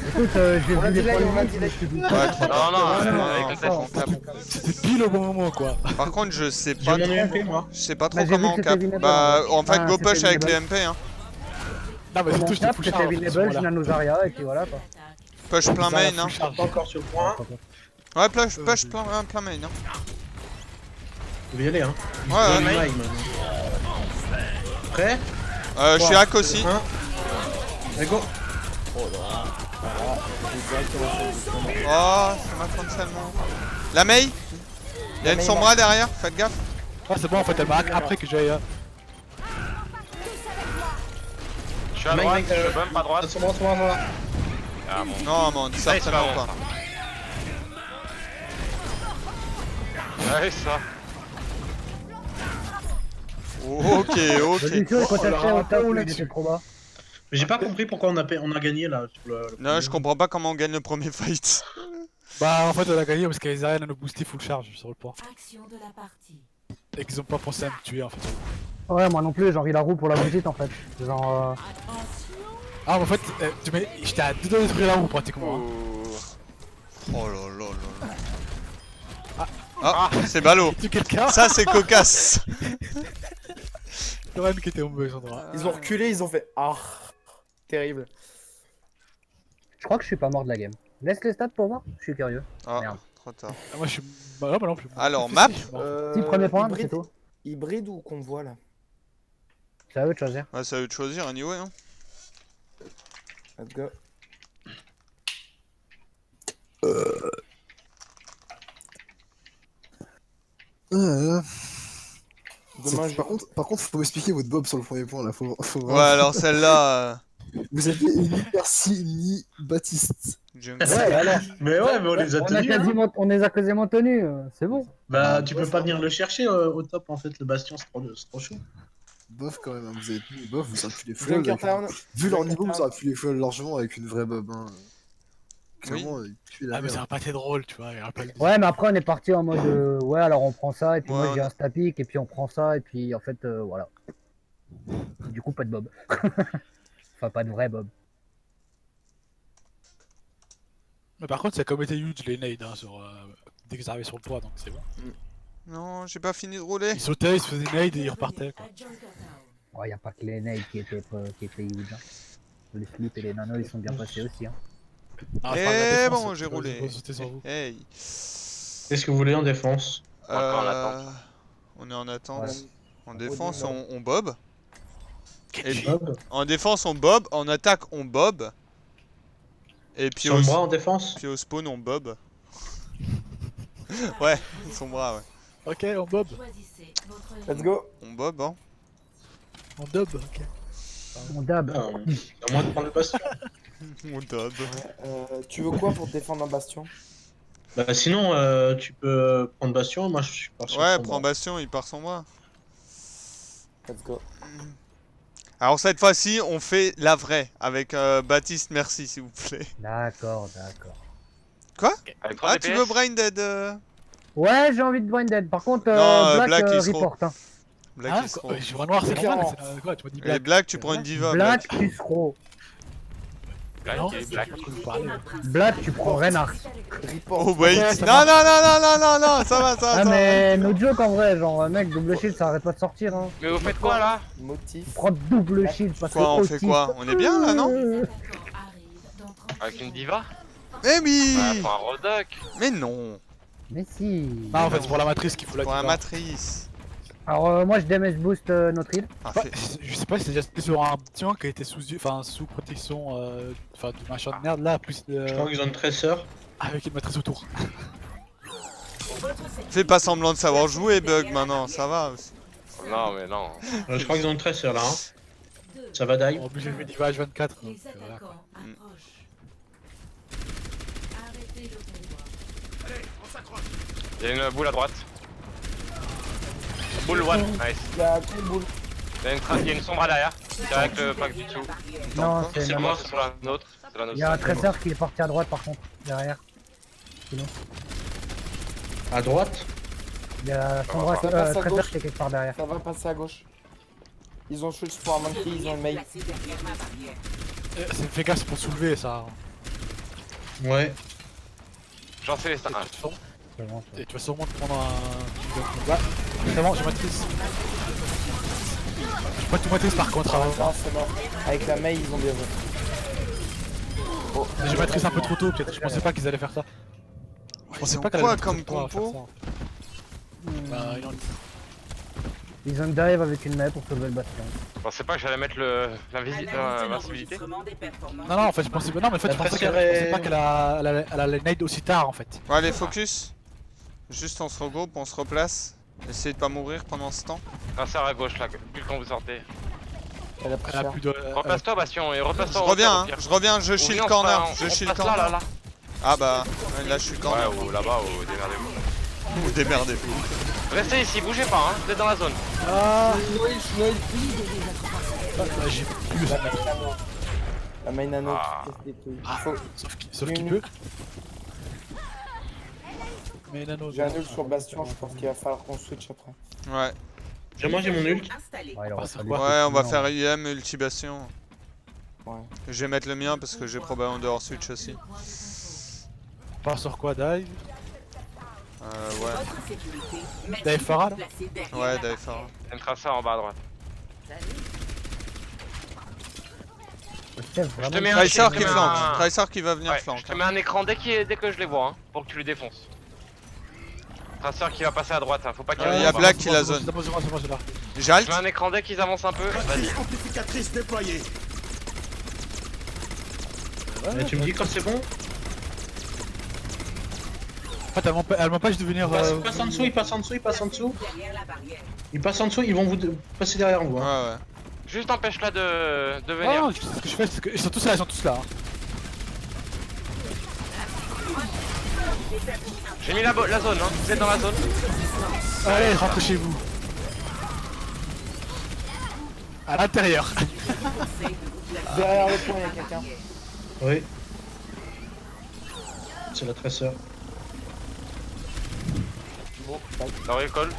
Écoute, j'ai On a vu les delay, points on a de vie, delay. je te dis. Ouais, trop tard. Non, on tape. C'était pile au bon moment quoi. Par contre, je sais J'ai pas mon trop. UMP, moi. Je sais pas trop Bah, j'ai comment vu on que cap. c'était Winnable. Bah, en fait, Ah, go c'était push avec les Winnable. MP, hein. Non, mais Mon surtout, j'étais cap, full c'était charge. Winnable, je Nanusaria, et puis voilà quoi. Push plein main, hein. Pas encore sur le point. Ouais, push plein main, hein. Vous pouvez y aller, hein. Ouais, ouais. Main, maintenant. Prêt? Je suis hack aussi. 1. Allez, go. Oh, c'est ma fin de seulement. La Mei? Y'a une Sombra derrière, faites gaffe. Ah, c'est bon, en fait, elle m'a hack après que j'aille. Je suis à droite, je suis même pas à droite. Ah bon. Non, man, certainement pas. Ouais, ça. Ok, Le ok. Lucio est cotaché leur au rappel top, il là-dessus. était trop bas. Mais j'ai pas compris pourquoi on a gagné là. Sur le Non, premier. je comprends pas comment on gagne le premier fight. Bah, en fait, on a gagné parce qu'ils arrivent à nous booster full charge sur le point. Action de la partie. Et qu'ils ont pas pensé à me tuer en fait. Ouais, moi non plus, j'ai envie la roue pour la visite en fait. Genre. Ah, en fait, j'étais à 2 doigts de brûler la roue pratiquement. Hein. Oh là là là là. Ah, c'est ballot. Tu quelqu'un? Ça, c'est cocasse. Loren qui était au mauvais endroit. Ils ont reculé, ils ont fait ah, terrible. Je crois que je suis pas mort de la game. Laisse les stats pour voir, je suis curieux. Ah, Merde. trop tard. Ah, moi je suis. Bah, non, bah non plus. Alors, map. Si, premier point, hybride, c'est tout. hybride ou convoi là? C'est à eux de choisir. Ouais, ça à eux de choisir, anyway. Hein. Let's go. C'est- par contre, faut m'expliquer votre bob sur le premier point là. Faut Ouais, vraiment- alors celle-là. Vous aviez ni Percy ni Baptiste. Jungle. Ouais, alors. Mais ouais, mais on les a tenus. Hein. On les a quasiment tenus, c'est bon. Bah, tu peux pas venir le chercher au top en fait, le bastion, c'est trop chaud. Bof quand même, hein. Vous avez tenu bof, vous auriez pu les full. Junkertown. Vu leur niveau, Junkertown. vous auriez pu les full largement avec une vraie bob. Hein. Clairement, ils tuent la Ah, mais ça merde. a pas été drôle, tu vois. Il y a pas le... Ouais, mais après on est parti en mode ouais, alors on prend ça, et puis Ouais, moi j'ai on a- un stapic, et puis on prend ça, et puis en fait, voilà. Du coup, pas de bob. Enfin, pas de vrai bob. Mais par contre, ça a comme été huge les nades hein, dès qu'ils arrivaient sur le toit, donc c'est bon. Non, j'ai pas fini de rouler. Ils sautaient, ils se faisaient nades et ils repartaient quoi. Ouais, y a pas que les nades qui étaient huge. Hein. Les slips et les nanos, ils sont bien passés aussi. Hein. Ah, je parle de la Et défense, bon, j'ai je peux roulé. sauter sur vous. Hey. Qu'est-ce que vous voulez en défense? Encore en attente. On est en attente. Ouais. En défense, on bob. Et Bob en défense, on bob. En attaque, on bob. Et puis Son bras en défense? puis au spawn, on bob. Ouais, son bras, ouais. Ok, on bob. Choisissez votre Let's go. On bob, hein. On dub, ok. On dab. Ah, à moins de prendre le bastion. On bob. Tu veux quoi pour te défendre un bastion? Bah sinon, tu peux prendre bastion, moi je suis pas sûr. Ouais, prends Bastion, il part son bras. Let's go. Alors cette fois-ci, on fait la vraie. Avec Baptiste, merci, s'il vous plaît. D'accord, d'accord. Avec 3 Ah, DPS. tu veux Brain Dead Ouais, j'ai envie de blind dead. Par contre, Non, Black, Black, il se report. Hein. Black Ah, Isro. quoi, je vois noir, c'est Clairement. normal. Quoi, tu m'as dit Et black. Black, tu prends une diva. Black, tu throw. Black, Non, et Black. je sais pas de quoi vous parlez. Black, tu prends Reinhardt. Report. Oh wait, Ouais, ça non, non, non, non, non, non, non, ça va, ça va, Ah, ça va. mais no joke en vrai, genre, mec, double shield, ça arrête pas de sortir. Hein. Mais vous faites quoi là? Motif. Prends double shield parce que. Quoi, on fait aussi- quoi? On est bien là, non? Avec une diva? Eh oui. Ouais, pour un Rodoc. Mais non. Mais si. Non, en fait, c'est pour la matrice qu'il faut la Pour la diva. matrice. Alors, moi, je damage boost notre heal. Ah, Ouais, fait- je sais pas si c'est déjà sur un petit qui a été sous protection enfin du machin de merde là, plus Je crois qu'ils ont une tresseur. avec une matrice autour. Fais pas semblant de savoir jouer, Bug, maintenant, ça va aussi. Non, mais non. Je crois qu'ils ont une tresseur là. Hein. Ça va die. En plus j'ai fait diva H24 donc Les voilà. attaquants Mm. approchent. Arrêtez le combat. Il y a une boule à droite. Boule one, nice. Il y a une boule. Il y a une Sombra derrière. Direct le pack du dessous. Non, c'est C'est la moi, c'est sur la nôtre. C'est la nôtre. Il y a un tresseur qui est parti à droite par contre, derrière. À droite. Il y a son va bras, pas. Ça passe à tresseur gauche. qui est quelque part derrière. Ça va passer à gauche. Ils ont Schultz pour un monkey, ils ont le mail. C'est fais gaffe c'est pour soulever ça. Ouais. J'en sais les Et stars. tu vas sûrement te prendre un. Là, c'est bon, j'ai matrice. J'ai pas tout matrice par contre avant. Non, c'est mort. Avec la mail, ils ont bien joué. J'ai matrice un peu trop tôt peut-être, je pensais pas qu'ils allaient faire ça. Je pensais Ils ont pas qu'elle quoi allait comme mettre trop de temps à compo faire ça. Bah, Ils ont une dive avec une main pour sauver le bastion. Je pensais pas que j'allais mettre l'invincibilité. Non, non, en fait, je pensais, non, mais en fait, La je pensais tresseur qu'elle est- elle a les nades aussi tard en fait. Bon, allez, focus. Juste on se regroupe, on se replace. Essayez de pas mourir pendant ce temps. Tracer à gauche là, pile quand vous sortez. Elle a pris Elle a cher. plus de. Repasse-toi Bastion et repasse-toi. Je reviens, hein, je reviens, je shield corner. Je shield corner. Là. Ah bah, ouais, là je suis corner. Ouais, ou là-bas, ou démerdez-vous. Ou démerdez-vous. Restez ici, bougez pas, hein, vous êtes dans la zone. Ah, J'ai plus de mettre. La main nano Ah. qui casse des couilles. Ah, Faut- sauf qu'il peut. Mais Nano. J'ai un nul sur Bastion, je pense qu'il va falloir qu'on switch après. Ouais. Moi j'ai mon ult. ouais, il aurait c'est fallu quoi Ouais, on va effectivement. faire IM ultibation. Ouais. Je vais mettre le mien parce que j'ai probablement dehors switch aussi. Part sur quoi, dive? Ouais. Dive Farah là? Ouais, Daifara. Un tracer en bas à droite. Chef, Je te vraiment, mets un Tracer je te qui mets flanque. un- Tracer qui va venir Ouais, flank. je te mets un écran dès que je les vois, hein, pour que tu les défonces. Tracer qui va passer à droite, hein, faut pas qu'il Il y arrive a en bas. Black qui la zone. C'est moi, là. J'alt. Je mets un écran dès qu'ils avancent un peu. Vas-y. Amplificatrice déployée. Tu me dis quand c'est bon? En fait, elle m'empêche de venir. Il passe en dessous, il passe en dessous, il passe en dessous. Il passe en dessous, ils vont vous passer derrière vous. Ouais, Hein. ouais. Juste empêche-la de venir. Non, ce que je fais, c'est que. Ils sont tous là, hein. J'ai mis la zone, hein. Vous êtes dans la zone. Allez, rentrez chez vous. À l'intérieur. Derrière le pont, il y a quelqu'un. Oui. C'est la traceur. Bon, tac. La récolle.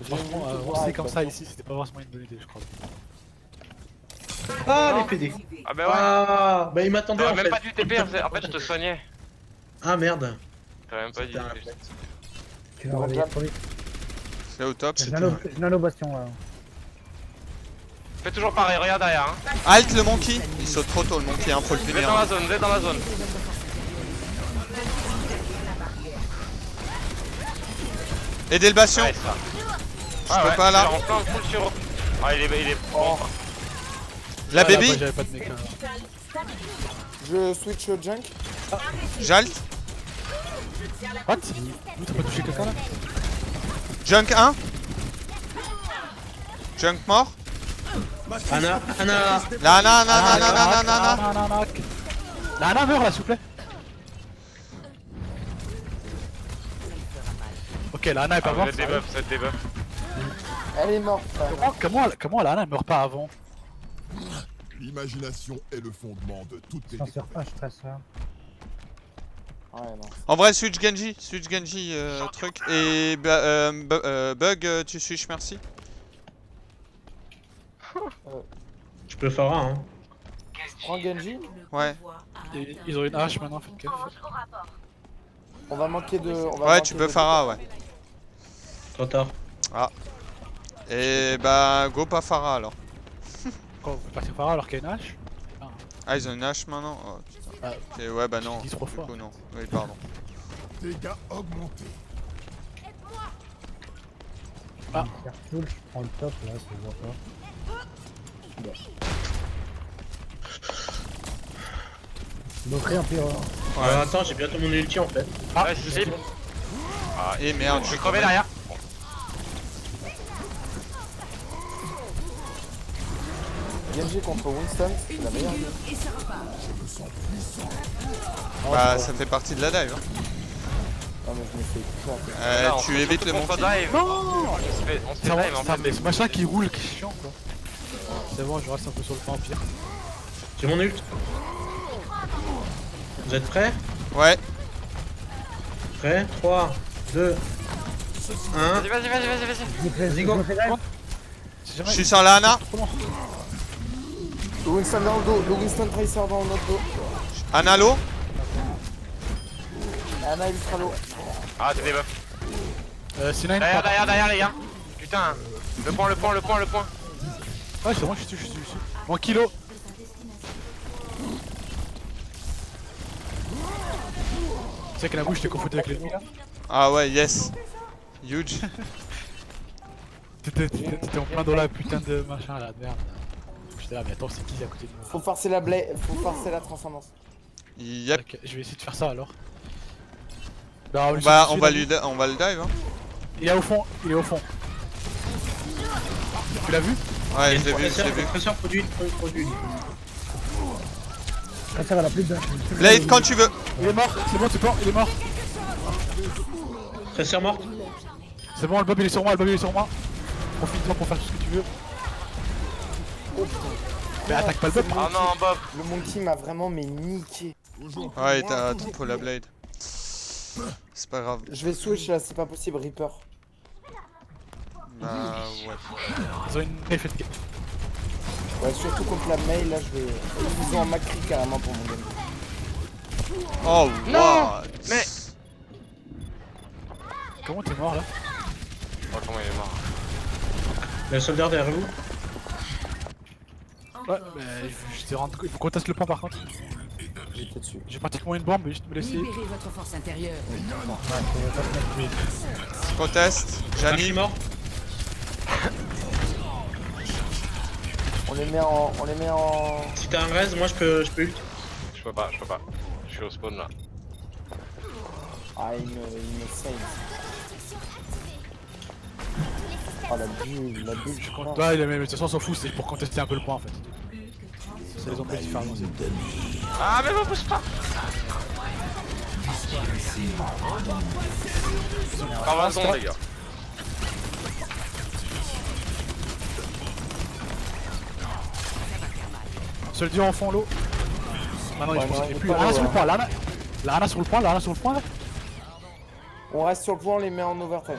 Franchement, on sait comme ça ici, c'était pas forcément une bonne idée, je crois. Ah, Non. les PD. Ah bah ouais. Ah, bah il m'attendait T'aurais en même fait. pas dû TP, en fait je te soignais. Ah merde. T'aurais même pas dit. C'était un réflexe. tu l'as réveillé trop vite. C'est au top. J'ai nano Bastion là. Fais toujours pareil, regarde derrière. Hein. Alt le monkey. Il saute trop tôt le monkey, hein, faut le Vous êtes punir. dans la zone, vous êtes dans la zone. Aidez le bastion. Ouais, ça. Je peux pas là. En plein full sur. Ah, il est bon. La Ah, là-bas, baby. J'avais pas de mec. Hein. Je switch junk. Jalt. What? Vous t'as pas touché quelqu'un là? Junk 1. Junk mort. Anna. Là, na. Lana meurt là, s'il vous plaît. Ok, Lana est pas Ah, vous morte. êtes des buffs, vous êtes des buffs. Elle est morte. Comment Lana elle meurt pas avant? L'imagination est le fondement de toutes les Sans surface, je stresse là. Ouais, non. En vrai, switch Genji, truc. Et Bug, tu switch, merci. Je peux faire un. Hein. Prends Genji. Ouais. Ils ont une hache maintenant, faites gaffe. On va manquer de. Ouais, tu peux Pharah, ouais. Trop tard. Et bah, go pas Pharah alors. Quoi, vous pouvez partir par là alors qu'il y a une hache? Ah, ils ont une hache maintenant? Oh putain. Ah, Ok, ouais, bah non. dis trop Du fort. coup, non. Oui, pardon. dégâts augmentés. Faire full, je prends le top là, ça se voit pas. Donc rien pire. Attends, j'ai bientôt mon ulti en fait. Ah, Ouais, c'est cible. Et merde, Je suis crevé derrière. Genji contre Winston, c'est la meilleure game. Bah, ça fait partie de la dive. Hein. Non, mais je me fais éclater. Là, on Tu se évites saute le contre monkey. dive. Non! On se fait C'est dive en fait. ce machin qui roule qui est chiant quoi. C'est bon, je reste un peu sur le point pire. J'ai mon ult. Vous êtes prêts? Ouais. Prêts? 3, 2, 1. Vas-y. Vas-y, go. Si jamais- Je suis sur la Ana. Le Winston dans le dos, le Winston Tracer dans notre dos. Ana low. Anna ultra low. Ah, t'es des buffs. Sinon, Derrière les gars. Putain. Le point. Ouais, c'est bon, je suis dessus. Mon kilo. Tu sais que la bouche t'es confondu avec l'ennemi là? Ah ouais, yes. Huge. T'étais en plein dans la putain de machin là, merde. J'étais là, mais attends, c'est qui à côté de moi? Faut forcer la blade, faut forcer la transcendance. Yep. Ok, je vais essayer de faire ça alors. Bah, On va le dive. Hein. Il est au fond, il est au fond. Tu l'as vu? Ouais, je l'ai vu, je l'ai vu. Tracer produit. Tracer, elle a plus de. Blade, quand tu veux. Il est mort, c'est bon, tu peux, il est mort. Tracer mort. C'est bon, le Bob il est sur moi, le Bob il est sur moi. Profite-en pour faire tout ce que tu veux. Mais attaque pas le Bob. Ah non, Bob. Le monkey m'a vraiment mais niqué. Ouais, t'as trop la Blade. C'est pas grave. Je vais switch là, c'est pas possible, Reaper. Bah ouais. Ils ont une effet de game. Ouais, surtout contre la mail, là, je vais. Ils ont un Macri carrément pour mon game. Oh, Non. what? Mais. Comment t'es mort là? Oh, comment il est mort? Le soldat derrière vous. Ouais, mais je te rends compte. Il faut qu'on teste le point par contre. J'étais dessus. J'ai pratiquement une bombe, mais juste me laisser. Libérez votre force intérieure. Contest, Je Jamy. suis mort. On les met en. Si t'as un raise, moi je peux ult. Je peux pas. Je suis au spawn là. Ah, il me save. Oh la bulle, je crois. Ouais, mais de toute façon on s'en fout, c'est pour contester un peu le point en fait. Ça les empêche de faire avancer. Ah, mais me pousse pas. Avançons les gars. Seul dieu en fond l'eau. Maintenant Ouais, je pense non, qu'il est il plus. est pas Lana low, sur le hein. point, Lana sur le point, Lana sur le point. On reste sur le point, on les met en overtime.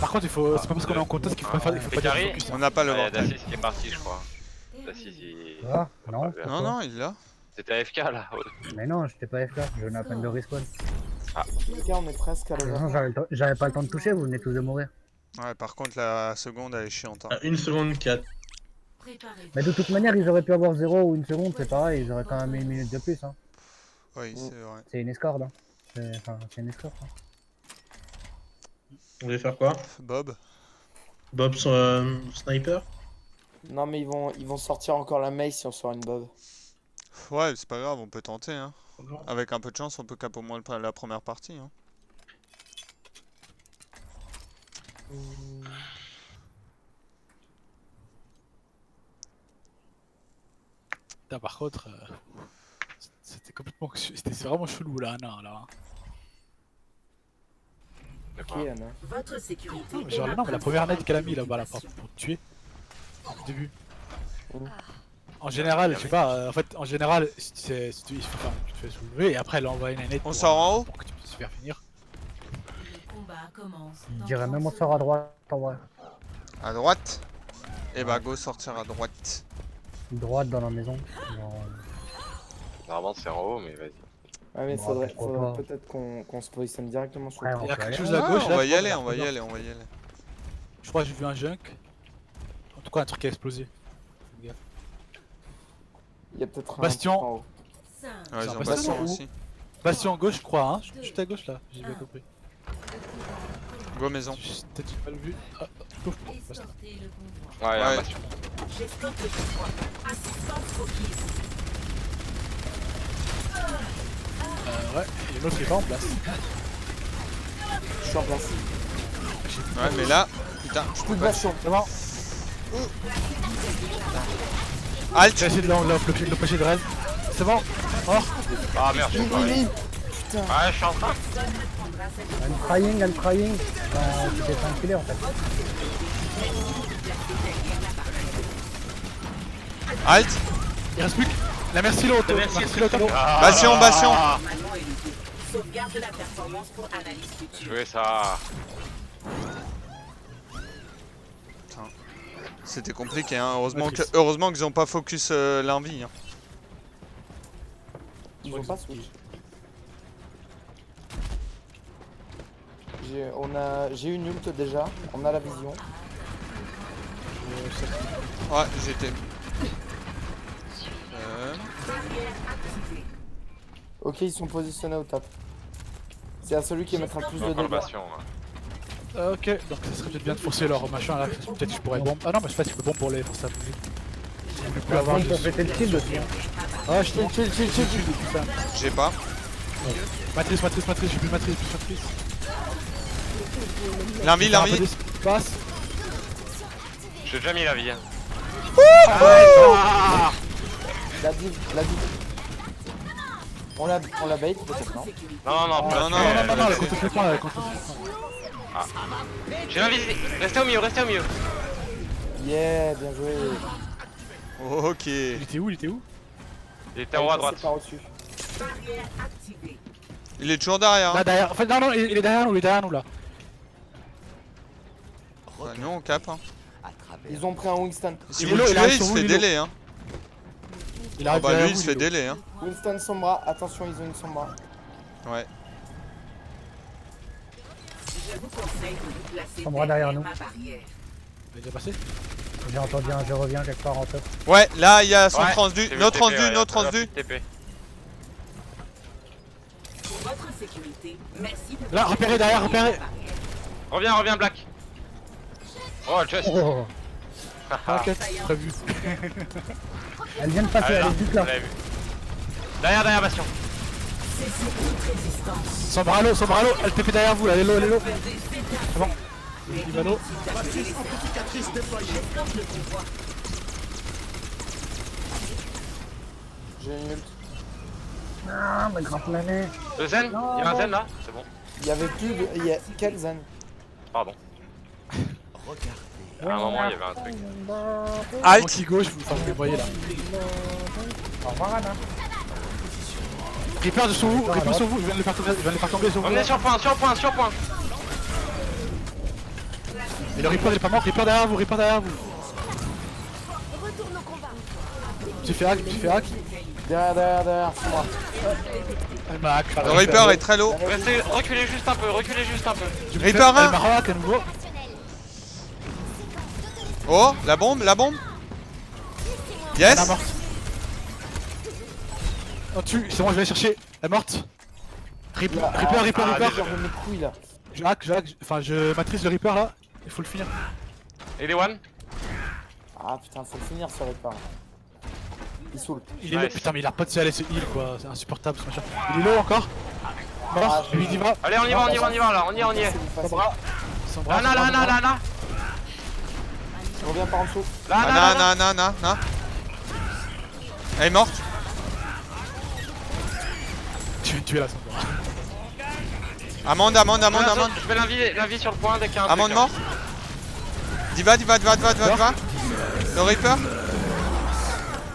Par contre, il faut. C'est pas parce qu'on est en contest qu'il faut pas faire. Il faut pas dire Carré. focus. On n'a pas le Il y a vortex. Dacis qui est parti, je crois. Dacis, il. Ah, non. Non, non, il l'a. C'était AFK là. Mais non, j'étais pas FK, je venais à peine de respawn. En tout cas, on est presque à De toute l'overtime. façon, j'avais pas le temps de toucher, vous venez tous de mourir. Ouais, par contre, la seconde, elle est chiante. Hein. À 1 seconde 4. Préparez. Mais de toute manière, ils auraient pu avoir 0 ou 1 seconde, c'est pareil, ils auraient quand même eu 1 minute de plus. Hein. Oui, c'est vrai. C'est une escorde. Hein. C'est une escorde. Hein. Vous voulez faire quoi? Bob. Bob sniper? Non, mais ils vont sortir encore la mail si on sort une bob. Ouais, c'est pas grave, on peut tenter. Hein. Avec un peu de chance, on peut cap au moins la première partie. Hein. Putain, par contre, c'était complètement. C'était vraiment chelou là, Anna là. Qui Anna? Votre sécurité. Non, mais genre, non, mais la première net qu'elle a mis là-bas là, pour te tuer. Au début. En général, je sais pas, en fait, en général, si tu te fais soulever et après elle envoie une net On sort en haut pour que tu puisses faire finir. Le combat commence. Je dirais même on sort à droite, en vrai. À droite. Et bah, go sortir à droite. Droite dans la maison. Normalement c'est en haut, mais vas-y. Ouais, mais Bon, faudrait pourquoi pas. peut-être qu'on se positionne directement sur Ouais, le on Il y a peut quelque aller. chose à Ah, gauche on là. va y je aller, crois, on va y aller, on va y aller. Je crois que j'ai vu un junk. En tout cas, un truc qui a explosé. Il y a peut-être un. Bastion. truc en haut. 5, Ouais, C'est ils un ont bastion bastion où aussi. Bastion gauche, je crois, hein. Juste à gauche là, j'ai bien compris. Go maison. Peut-être que j'ai pas le vu. Ah, pouf, bastion. escortez le convoi. Ouais, il y a un Ouais. bastion. J'escorte le convoi. Assistance requise. Ouais, et l'autre il est pas en place. Je suis en place. Ouais, mais là, putain, je Coup peux de pas. bastion. C'est bon. Halt. J'ai essayé de l'empêcher de raise. C'est bon. Mort. Ah merde, je suis pas allé. Putain. Ouais, je suis en train. I'm trying. C'était pas un killer en fait. Halt. Il reste plus que la merci l'auto. Merci l'auto. Bastion, bastion. Sauvegarde la performance pour analyse future. Jouer ça. C'était compliqué, hein. Heureusement Matrice. qu'ils ont pas focus l'envie. Hein. Ils vont pas switch. J'ai une ult déjà, on a la vision. Ouais, j'étais. Ok, ils sont positionnés au top. C'est à celui qui mettra le plus de Dans le dégâts. bastion. Là. Ok, donc ça serait peut-être bien de forcer leur machin là. Peut-être que je pourrais bombe. Ah non, mais je sais pas si je peux bombe pour les forcer à bouger. Je peux plus avoir Pour le. péter le shield aussi. Hein. Ah, je t'ai J'ai pas. Matrice, j'ai plus de matrice, L'invie. Passe. J'ai déjà mis la vie. Hein. La div. On la bait peut-être, non? Non, pas Non, le contre fait pas, J'ai l'invie. Restez au milieu. Yeah, bien joué. Ok. Il était où? Il était en haut à droite. C'est par au-dessus. Il est toujours derrière. Là, Hein. derrière. En fait, non, il est derrière nous, là. Bah, nous on cap. Hein. Ils ont pris un Winston. Si Il vous est le low, il tuez, arrive il sur se vous, fait il est low. délai. Hein. Il Ah arrive bah derrière lui il vous, se fait est low. délai. Hein. Winston Sombra, attention, ils ont une Sombra. Ouais. Je vous conseille de vous placer Sombra derrière nous. ma barrière. Il est déjà passé. J'ai entendu un je reviens quelque part en top. Ouais, là il y a son Ouais, transdu. j'ai vu Notre TP, transdu, ouais, notre ça va, transdu. TP. Pour votre sécurité, merci de Là, repérez derrière, repérez. Reviens, Black. Oh, le chest. Oh, T'inquiète, prévu. elle vient de passer, Allez, elle là, est juste là. vous l'avez vu. Derrière, Bastion. Sombralo, elle TP derrière vous, là, elle est low. C'est bon. Il va low. J'ai une ult. Ah, mais grave l'année. Le Zen. Il y a un Zen là. C'est bon. Il y avait plus de. Quel Zen? Pardon. À un moment, il y avait un truc. Alt. Anti-gauche, enfin, vous les voyez là. Au revoir, Anna. Reaper sur vous, je viens de les faire tomber sur vous. Revenez sur point. Et le Reaper il est pas mort, Reaper derrière vous. J'ai fait hack. Derrière, c'est moi. Elle m'a hack. Le Reaper est très low. Restez, reculez juste un peu. Reaper 1. Elle m'a hack à nouveau. Oh, la bombe. Elle est Yes. morte. On tue, c'est bon, je vais la chercher. Elle est morte. Reaper. J'ai mes couilles là. Je hack, enfin je matrice le Reaper là. Il faut le finir. Et les one. Ah putain, faut le finir ce Reaper. Il saoule. Il est low, Nice. putain, mais il a pas de CLS heal quoi, c'est insupportable ce machin. Il est low encore. Mort, lui il y va. Allez, on y va là. On y est. Sombra. Là. Je reviens par en dessous. Non. Elle est morte. Tu viens de tuer la Sombra. Amande. Je mets l'invie sur le point dès qu'il y a un truc. Amande mort. Diva. Le Reaper.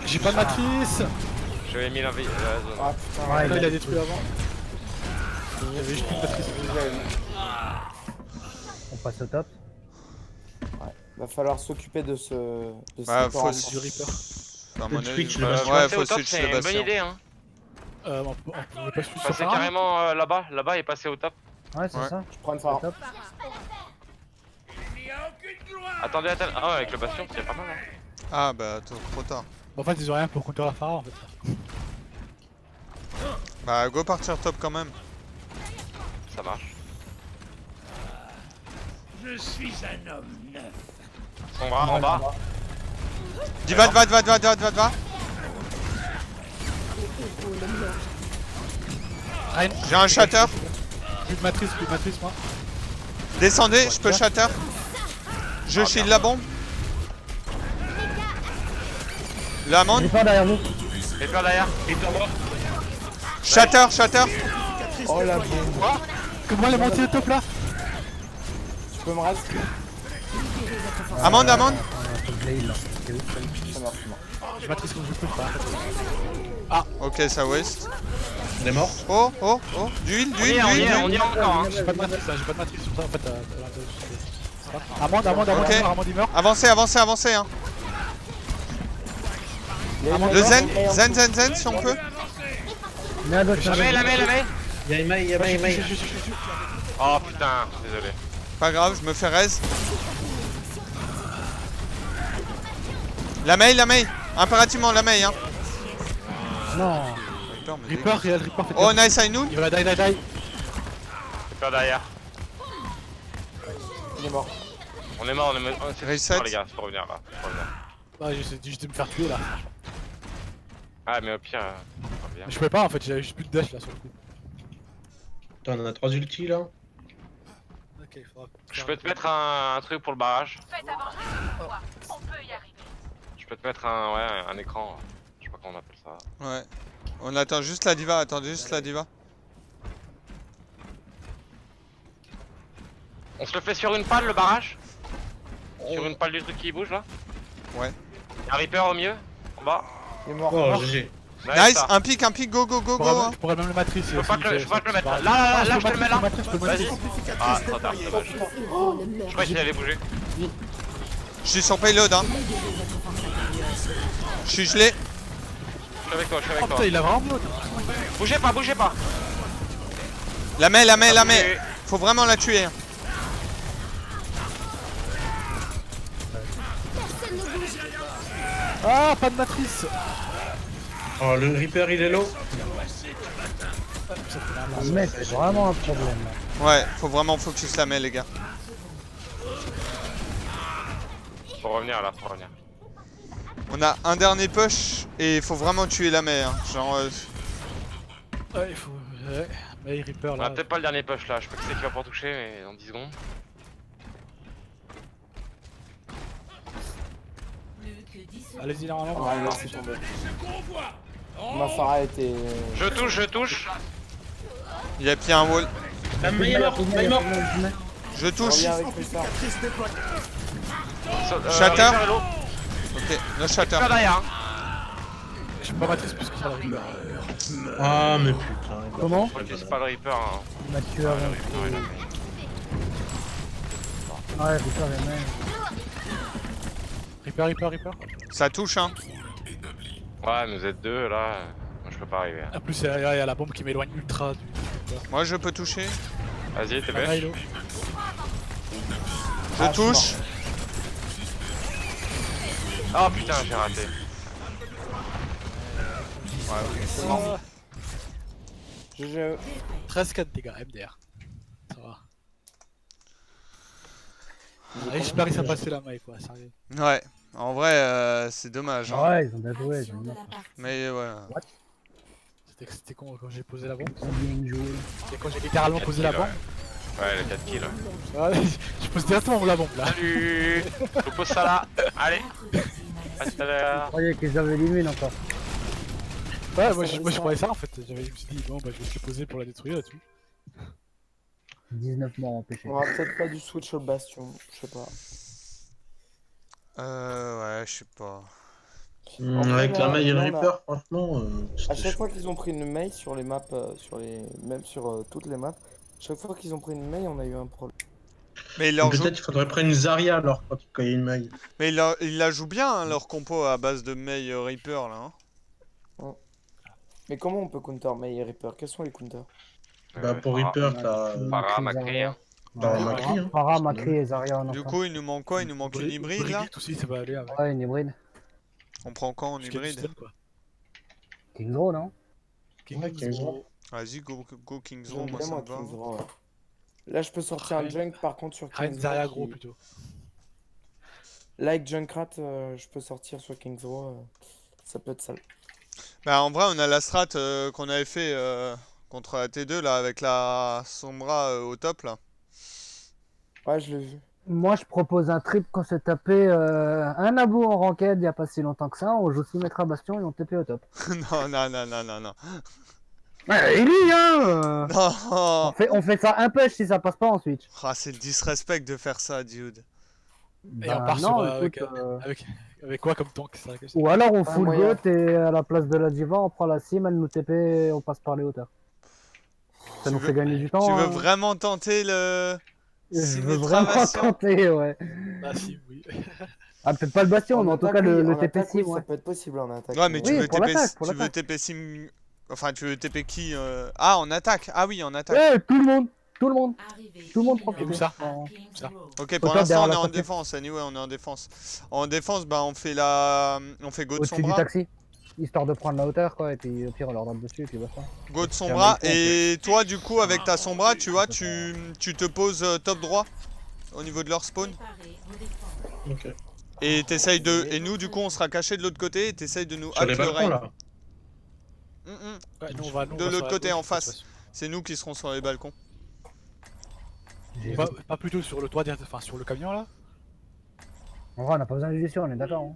J'ai pas de matrice. J'avais mis l'invie. Ah putain. Ouais, Là, il a détruit avant. Il y avait juste une matrice. On passe au top. Va falloir s'occuper de ce. Ouais, faut Du Reaper. À mon Le avis, switch, le ouais, Bastion. ouais, Passer faut au top, switch c'est le une bonne Bastion. idée. Hein. On pouvait pas switch sur Passer Pharaon. carrément là-bas. Là-bas et passer au top. Ouais, c'est Ouais. ça. Je prends une Au phare. top. Attendez. Ah ouais, avec le Bastion, c'est pas mal. Hein. Ah bah trop tard. En fait, ils ont rien pour counter la Pharaon en fait. Bah go partir top quand même. Ça marche. Je suis un homme neuf. Sombra en bas. Diva. Rein, J'ai un shatter. plus de matrice moi. Descendez, je peux shatter. Je shield la bombe. L'amende. Il est pas derrière nous. Reaper derrière. Shatter. Oh la bombe. Comment elle est montée au top là? Tu peux me reste? Amende. On a un peu de blade là. C'est où? Ça marche. Je matrice comme je peux pas. Ok, ça waste. Elle est morte. Oh. Du heal. On y est encore. Hein. J'ai pas de matrice, sur ça en fait. Amende, Ok. il meurt. Avancez hein. Le zen, si on peut. Il y en a d'autres. La mets. Y'a Imai. Oh putain, désolé. Pas grave, je me fais raise. La mail. Impérativement la mail hein. Non. Reaper, il y a le Reaper fait. Oh nice Ainoun. Il va die. Reaper derrière. Il est mort. On est mort. C'est Reset. mort, les gars, faut revenir là. Ouais, j'essaie juste de me faire tuer là. Ah mais au pire, on revient. Mais je pouvais pas en fait, j'avais juste plus de dash là sur le coup. Putain, on a 3 ultis là. Ok, faudra. Je peux te mettre un truc pour le barrage. Faites avancer le poids. On peut y arriver. Je peux te mettre un écran. Je sais pas comment on appelle ça. Ouais. On attend juste la diva, attendez juste la diva. On se le fait sur une palle le barrage? Sur une palle du truc qui bouge là? Ouais. Un Reaper au milieu? En bas? Il est mort. Oh, GG. Nice, ça. un pic, go, go, go, go. hein. Je pourrais même le matrice. Je peux pas te le mettre là. Là, je te le mets là. Vas-y. Ah, trop tard, c'est dommage. Je croyais qu'il allait bouger. Je suis sur payload, hein. Je suis gelé. Je suis avec toi, Oh putain, il a vraiment bloqué. Bougez pas. La mets. Faut vraiment la tuer. hein. Ah, pas de matrice. Oh, le Reaper il est low. Ah, mec, c'est vraiment un problème. Là. Ouais, faut vraiment focus la mets, les gars. Faut revenir là, faut revenir. On a un dernier push et faut vraiment tuer la mets. Hein. Genre. Ouais, il faut. Ouais, mais Reaper On a là. peut-être pas le dernier push là. Je sais pas qui c'est qui va pouvoir toucher, mais dans 10 secondes. Allez-y, normalement. Ah, là, c'est tombé. Ma Pharah était. Je touche. Il a pris un wall. La main est mort, main est mort. Je touche. Reviens avec Rissa. Shatter. Reaper est low. Ok, no shatter. Reaper derrière. Je suis pas matrice plus que ça le Reaper. Ah, mais putain. Comment? C'est pas le Reaper. Hein. Il m'a tué avant. Ouais, Reaper est même. Reaper. Ça touche, hein. Ouais, nous êtes deux là. Moi je peux pas arriver. En plus, il y a la bombe qui m'éloigne ultra du. Moi, je peux toucher. Vas-y, t'es Ah, bête. Hilo. Je touche. Oh putain, j'ai raté. GG. 13-4 dégâts, MDR. Ça va. Allez, j'espère que ça passait la maille quoi, sérieux. Ouais. En vrai, c'est dommage. Hein. Ouais, ils ont bien joué. Ils ont bien Mais ouais. C'était con quand j'ai posé la bombe. bien joué. C'était quand j'ai littéralement posé la bombe. Ouais, le 4 kills. Ouais, je pose directement la bombe là. Salut. Je pose ça là. Allez. À tout à Je l'heure. croyais qu'ils avaient l'immun encore. Ouais, moi je croyais ça en fait. Je me suis dit, bon bah je vais se poser pour la détruire là-dessus. 19 morts empêchés. On aura peut-être pas du switch au bastion. Je sais pas. Ouais, je sais pas. Avec la main et le là, Reaper, franchement. À chaque fois qu'ils ont pris une mail sur les maps, même sur toutes les maps, chaque fois qu'ils ont pris une mail, on a eu un problème. Mais il leur joue... Peut-être qu'il faudrait prendre une Zarya alors quand il y a une maille. Mais il la joue bien, hein, leur compo à base de Mei Reaper là. Hein. Mais comment on peut counter Mei et Reaper? Quels sont les counters? Bah pour Reaper, t'as Para, Macri. Hein. Macri. Hein. Para, Macri et Zarya en Du enfant. coup, il nous manque quoi? Il nous manque une hybride là? Brigitte aussi, ça va aller avec. Ouais, une hybride. On prend quoi en Jusqu'à du hybride? stun, quoi. King's non? Ouais, King's Row. Vas-y, go King's J'aime Row, moi bien, ça moi, me va. King's Row, ouais. Là, je peux sortir un junk par contre sur Rien King's Zarya Row gros qui- plutôt. Like Junkrat, je peux sortir sur King's Row. Ça peut être sale. Bah en vrai, on a la strat qu'on avait fait contre la T2 là, avec la Sombra au top là. Ouais, je l'ai vu. Moi, je propose un trip qu'on s'est tapé un abo en ranked il y a pas si longtemps que ça. On joue 6 mètres à bastion et on TP au top. Non. Ouais, il est, hein Non. on fait ça un push si ça passe pas en switch. Ah, c'est le disrespect de faire ça, dude. Et on part non, sur, écoute, avec quoi comme tank c'est la question. Ou alors on full moyen. goat et à la place de la diva, on prend la sim, elle nous TP et on passe par les hauteurs. Ça nous fait gagner du temps. Tu veux hein. vraiment tenter le... Je veux Symmetra vraiment Bastion tenter, ouais. Ah si, oui. Ah, peut-être pas le bastion, mais en tout attaque, cas oui, le en TP attaque, oui, sim, ouais. ça peut être possible en attaque. Ouais, mais tu Oui, veux pour TP... l'attaque, pour Tu veux l'attaque. TP sim... Enfin, tu veux TP qui Ah, en attaque. Ah oui, en attaque. Ouais, tout le monde prend Et où ça En- Ça. Ok, pour top, l'instant, on derrière est la en sortie. défense. Anyway, on est en défense. En défense, bah, on fait Go de Au-dessus du Sombra. taxi. Histoire de prendre la hauteur, quoi, et puis au pire on leur donne dessus, et puis basta. Go de Sombra. Tiens, Et toi, du coup, avec ta Sombra, tu vois, tu te poses top droit au niveau de leur spawn. Ok. Et t'essayes de... Et nous, du coup, on sera cachés de l'autre côté et t'essayes de nous Sur les hack le balcons raid. là. Ouais, nous, on va De sur l'autre la côté, gauche, en de toute face. façon. C'est nous qui serons sur les balcons. Pas plutôt sur le toit, enfin sur le camion là. En vrai, on n'a pas besoin de vision, on est d'accord.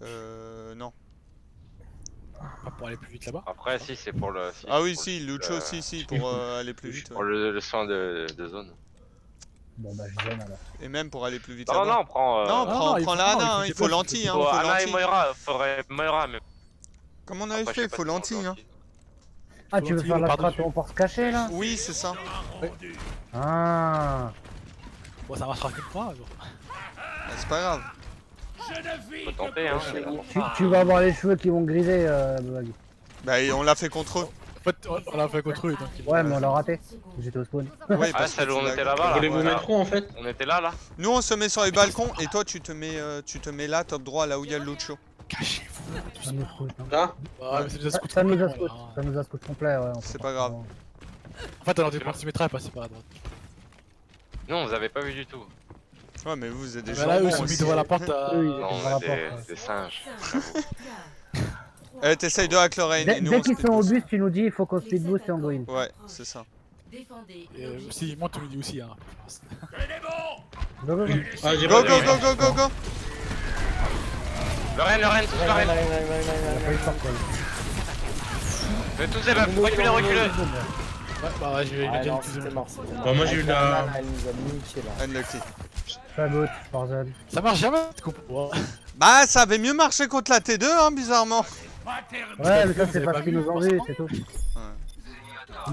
Hein. Non. Pas pour aller plus vite là-bas. Après, si, c'est pour le. Si, Ah c'est oui, pour si, le- Lucho, si, pour aller plus vite. Pour Ouais. le soin de zone. Bon, bah, je viens alors. Et même pour aller plus vite Non, là-bas. non, on prend. Non, non, prends la Ana, hein, il faut lentille, hein, Faut faut Ana et lentille. Moira, faudrait Moira, mais. Comme on avait Après, je fait, sais pas faut si on lentille, hein. Ah, tu veux Faut faire la par-dessus. strat pour se cacher là? Oui, c'est ça. Ah. Bon, ça marchera qu'une fois. Alors. Ah, c'est pas grave. Faut tenter, hein. Tu vas avoir les cheveux qui vont griser, Bug. Bah, et on l'a fait contre eux. En fait, on l'a fait contre eux. Donc ils vont- Ouais, mais on l'a raté. J'étais au spawn. Oui, Ah, parce celle que où tu on l'as- était là-bas, là. Voulez-vous Voilà. mettre où en fait? On était là, là. Nous, on se met sur les balcons et toi, tu te mets là, top droit, là où il y a le Lucho. Cachez-vous. Ça nous scout, hein. Là? Ouais, mais ça nous a Ça, scouté ça nous a complètement, scout. là, hein. Ça nous a scout complet, ouais. on C'est peut pas grave. En fait, on était parti à passer par la droite. Non, on vous avait pas vu du tout. Ouais, mais vous êtes des Mais là, eux, jambons ils sont mis aussi. devant la porte. Oui, Non, on on va est la des, porte, des singes. T'essayes de hack Lorraine et nous Dès on qu'ils speed sont au boost. bus, tu nous dis il faut qu'on speed boost et on go in. Ouais, c'est ça. Défendez. Et si, moi, tu me dis aussi. Hein. Go, go, go. Ah, j'ai Go, pas go, vu. go, go, go, go. Lorraine, tous Lorraine. On a pas eu de sortir. Mais tous les buffs, reculez. Ouais, bah ouais, j'ai Ah déjà non, utilisé c'était mon. mort. c'était mort. Bah, moi, j'ai eu la- Anna, elle nous a niqué là. Unlucky. Pas good, Forzen. Ça marche jamais, ce compo. Bah, ça avait mieux marché contre la T2, hein, bizarrement. Ouais, mais ça, vous c'est avez parce pas qu'ils vu, nous ont vu, c'est tout.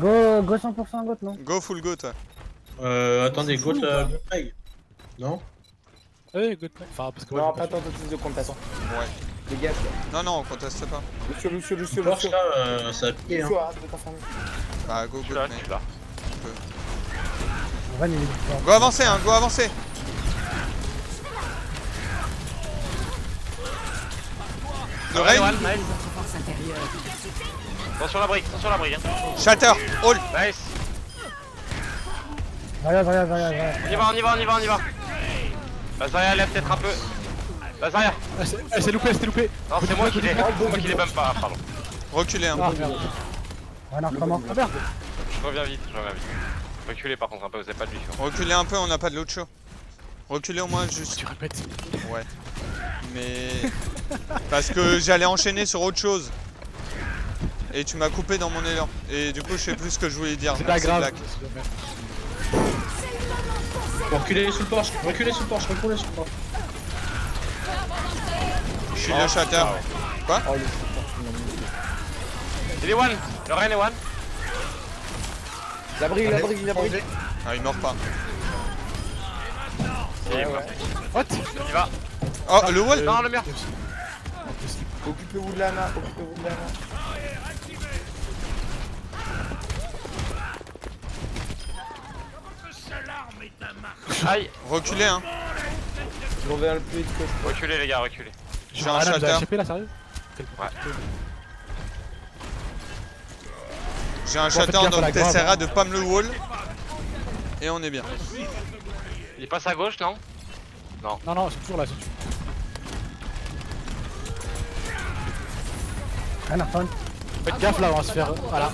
Ouais. Go 100% goat, non? Go full goat, ouais. Attendez, go play. Non? Ouais, good night. Enfin, parce que. Non, ouais, pas tentative de contestation. Ouais. Dégage. Non, non, on conteste pas. Lucio. Force là, ça a piqué hein. Lucio, arrête de t'enfermer. Bah, go Je suis goat, là, mec. je suis là. Ren, il est différent. Go avancer, hein, go avancer. Lorraine, Force intérieure. Attention la brique, hein. Shatter, all. Nice. Regarde. On y va. Lazaria lève peut-être un peu. Lazaria. Elle s'est loupée. Non, c'est moi qui les bump pas, pardon. Reculez, hein. Ah merde. Renard, comment? Ah merde. Je reviens vite. Reculez par contre un peu, vous avez pas de vie. Reculez un peu, on n'a pas de Lucho. Reculez au moins juste. Tu répètes. Ouais. Mais. Parce que j'allais enchaîner sur autre chose. Et tu m'as coupé dans mon élan. Et du coup, je sais plus ce que je voulais dire. C'est pas Merci, grave. Black. Reculez sous le Porsche, reculez sous le Porsche. Je suis le Shatter. Quoi? Oh, il est super, il m'a niqué. Il est one. Lorraine est one. La brigue. Ah, il meurt pas. Il est Ouais, mort. ouais. What? On y va. Oh, le wall? Non, le mur. Occupez-vous de l'Anna. Aïe. Reculez, hein. Je reviens le plus vite que je peux. Reculez les gars, reculez. J'ai un Ah, là, vous avez Shatter. HP là, sérieux? Ouais. J'ai un Bon, faites Shatter, gaffe à donc la grave, t'essaieras hein. de pam le wall. Et on est bien. Il passe à gauche, non? Non, c'est toujours là, c'est toujours. Renard, phone. Faites gaffe là, on va se faire. Voilà.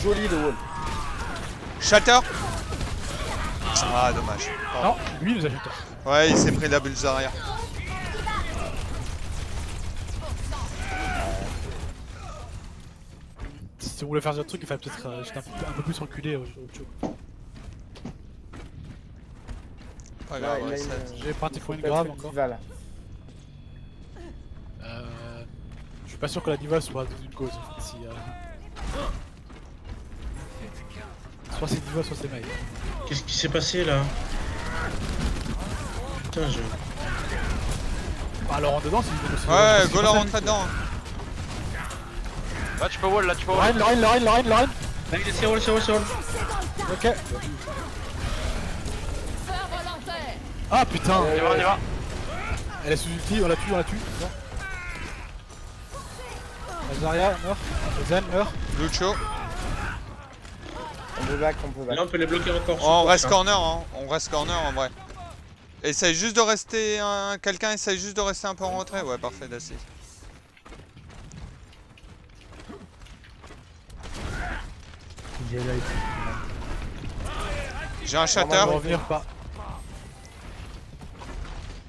Joli le wall. Shatter. Ah, dommage. Pardon. Non, lui il nous a jeté. Ouais, il s'est pris la bulle arrière. Si on voulait faire ce truc, il fallait peut-être jeter un peu plus reculé. Pas grave, Ouais, ouais, il a ça- une- J'ai pas un petit point Peut-être grave une encore. diva, là. Je suis pas sûr que la diva soit une cause en fait. Si, soit c'est diva, soit c'est Mei. Qu'est-ce qui s'est passé là? Putain, je. Bah, alors en dedans, c'est. Ouais, go la rentrer dedans. hein. Là tu peux wall, Lorraine. Là, il est c'est roll. Ok. Ah putain. On y va. Elle est sous ulti, on la tue. Bon. Zarya meurt. Zen meurt. Lucho. On peut back. Là, on peut les bloquer encore. On reste sous le Porsche, corner, hein. On reste corner en vrai. Essaye juste de rester. Quelqu'un essaye juste de rester un peu en retrait. Ouais, parfait, Daci. J'ai l'œil. J'ai un On shatter. va revenir pas.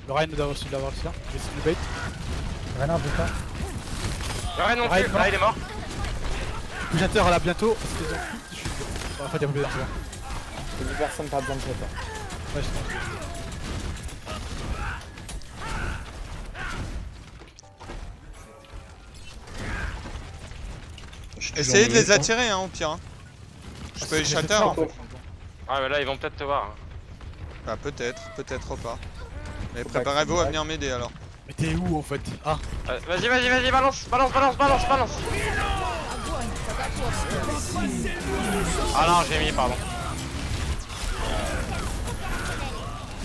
Le Ryan doit aussi l'avoir aussi là. Je vais essayer de le bait. Rien, tout ça. Rien non Ryan plus, mort. là il est mort. Le shatter là bientôt. Parce qu'ils ont plus de chute. Bon, en fait, il y a plus de chute. Et plus personne pas besoin de shatter. Ouais, je pense. Essayez de les attirer, hein, au pire. Hein. Je peux les shatter. Hein. Ah mais là ils vont peut-être te voir. Hein. Bah, peut-être pas. Mais préparez-vous à venir m'aider alors. Mais t'es où en fait? Ah, Vas-y, balance. Ah non, j'ai mis, pardon.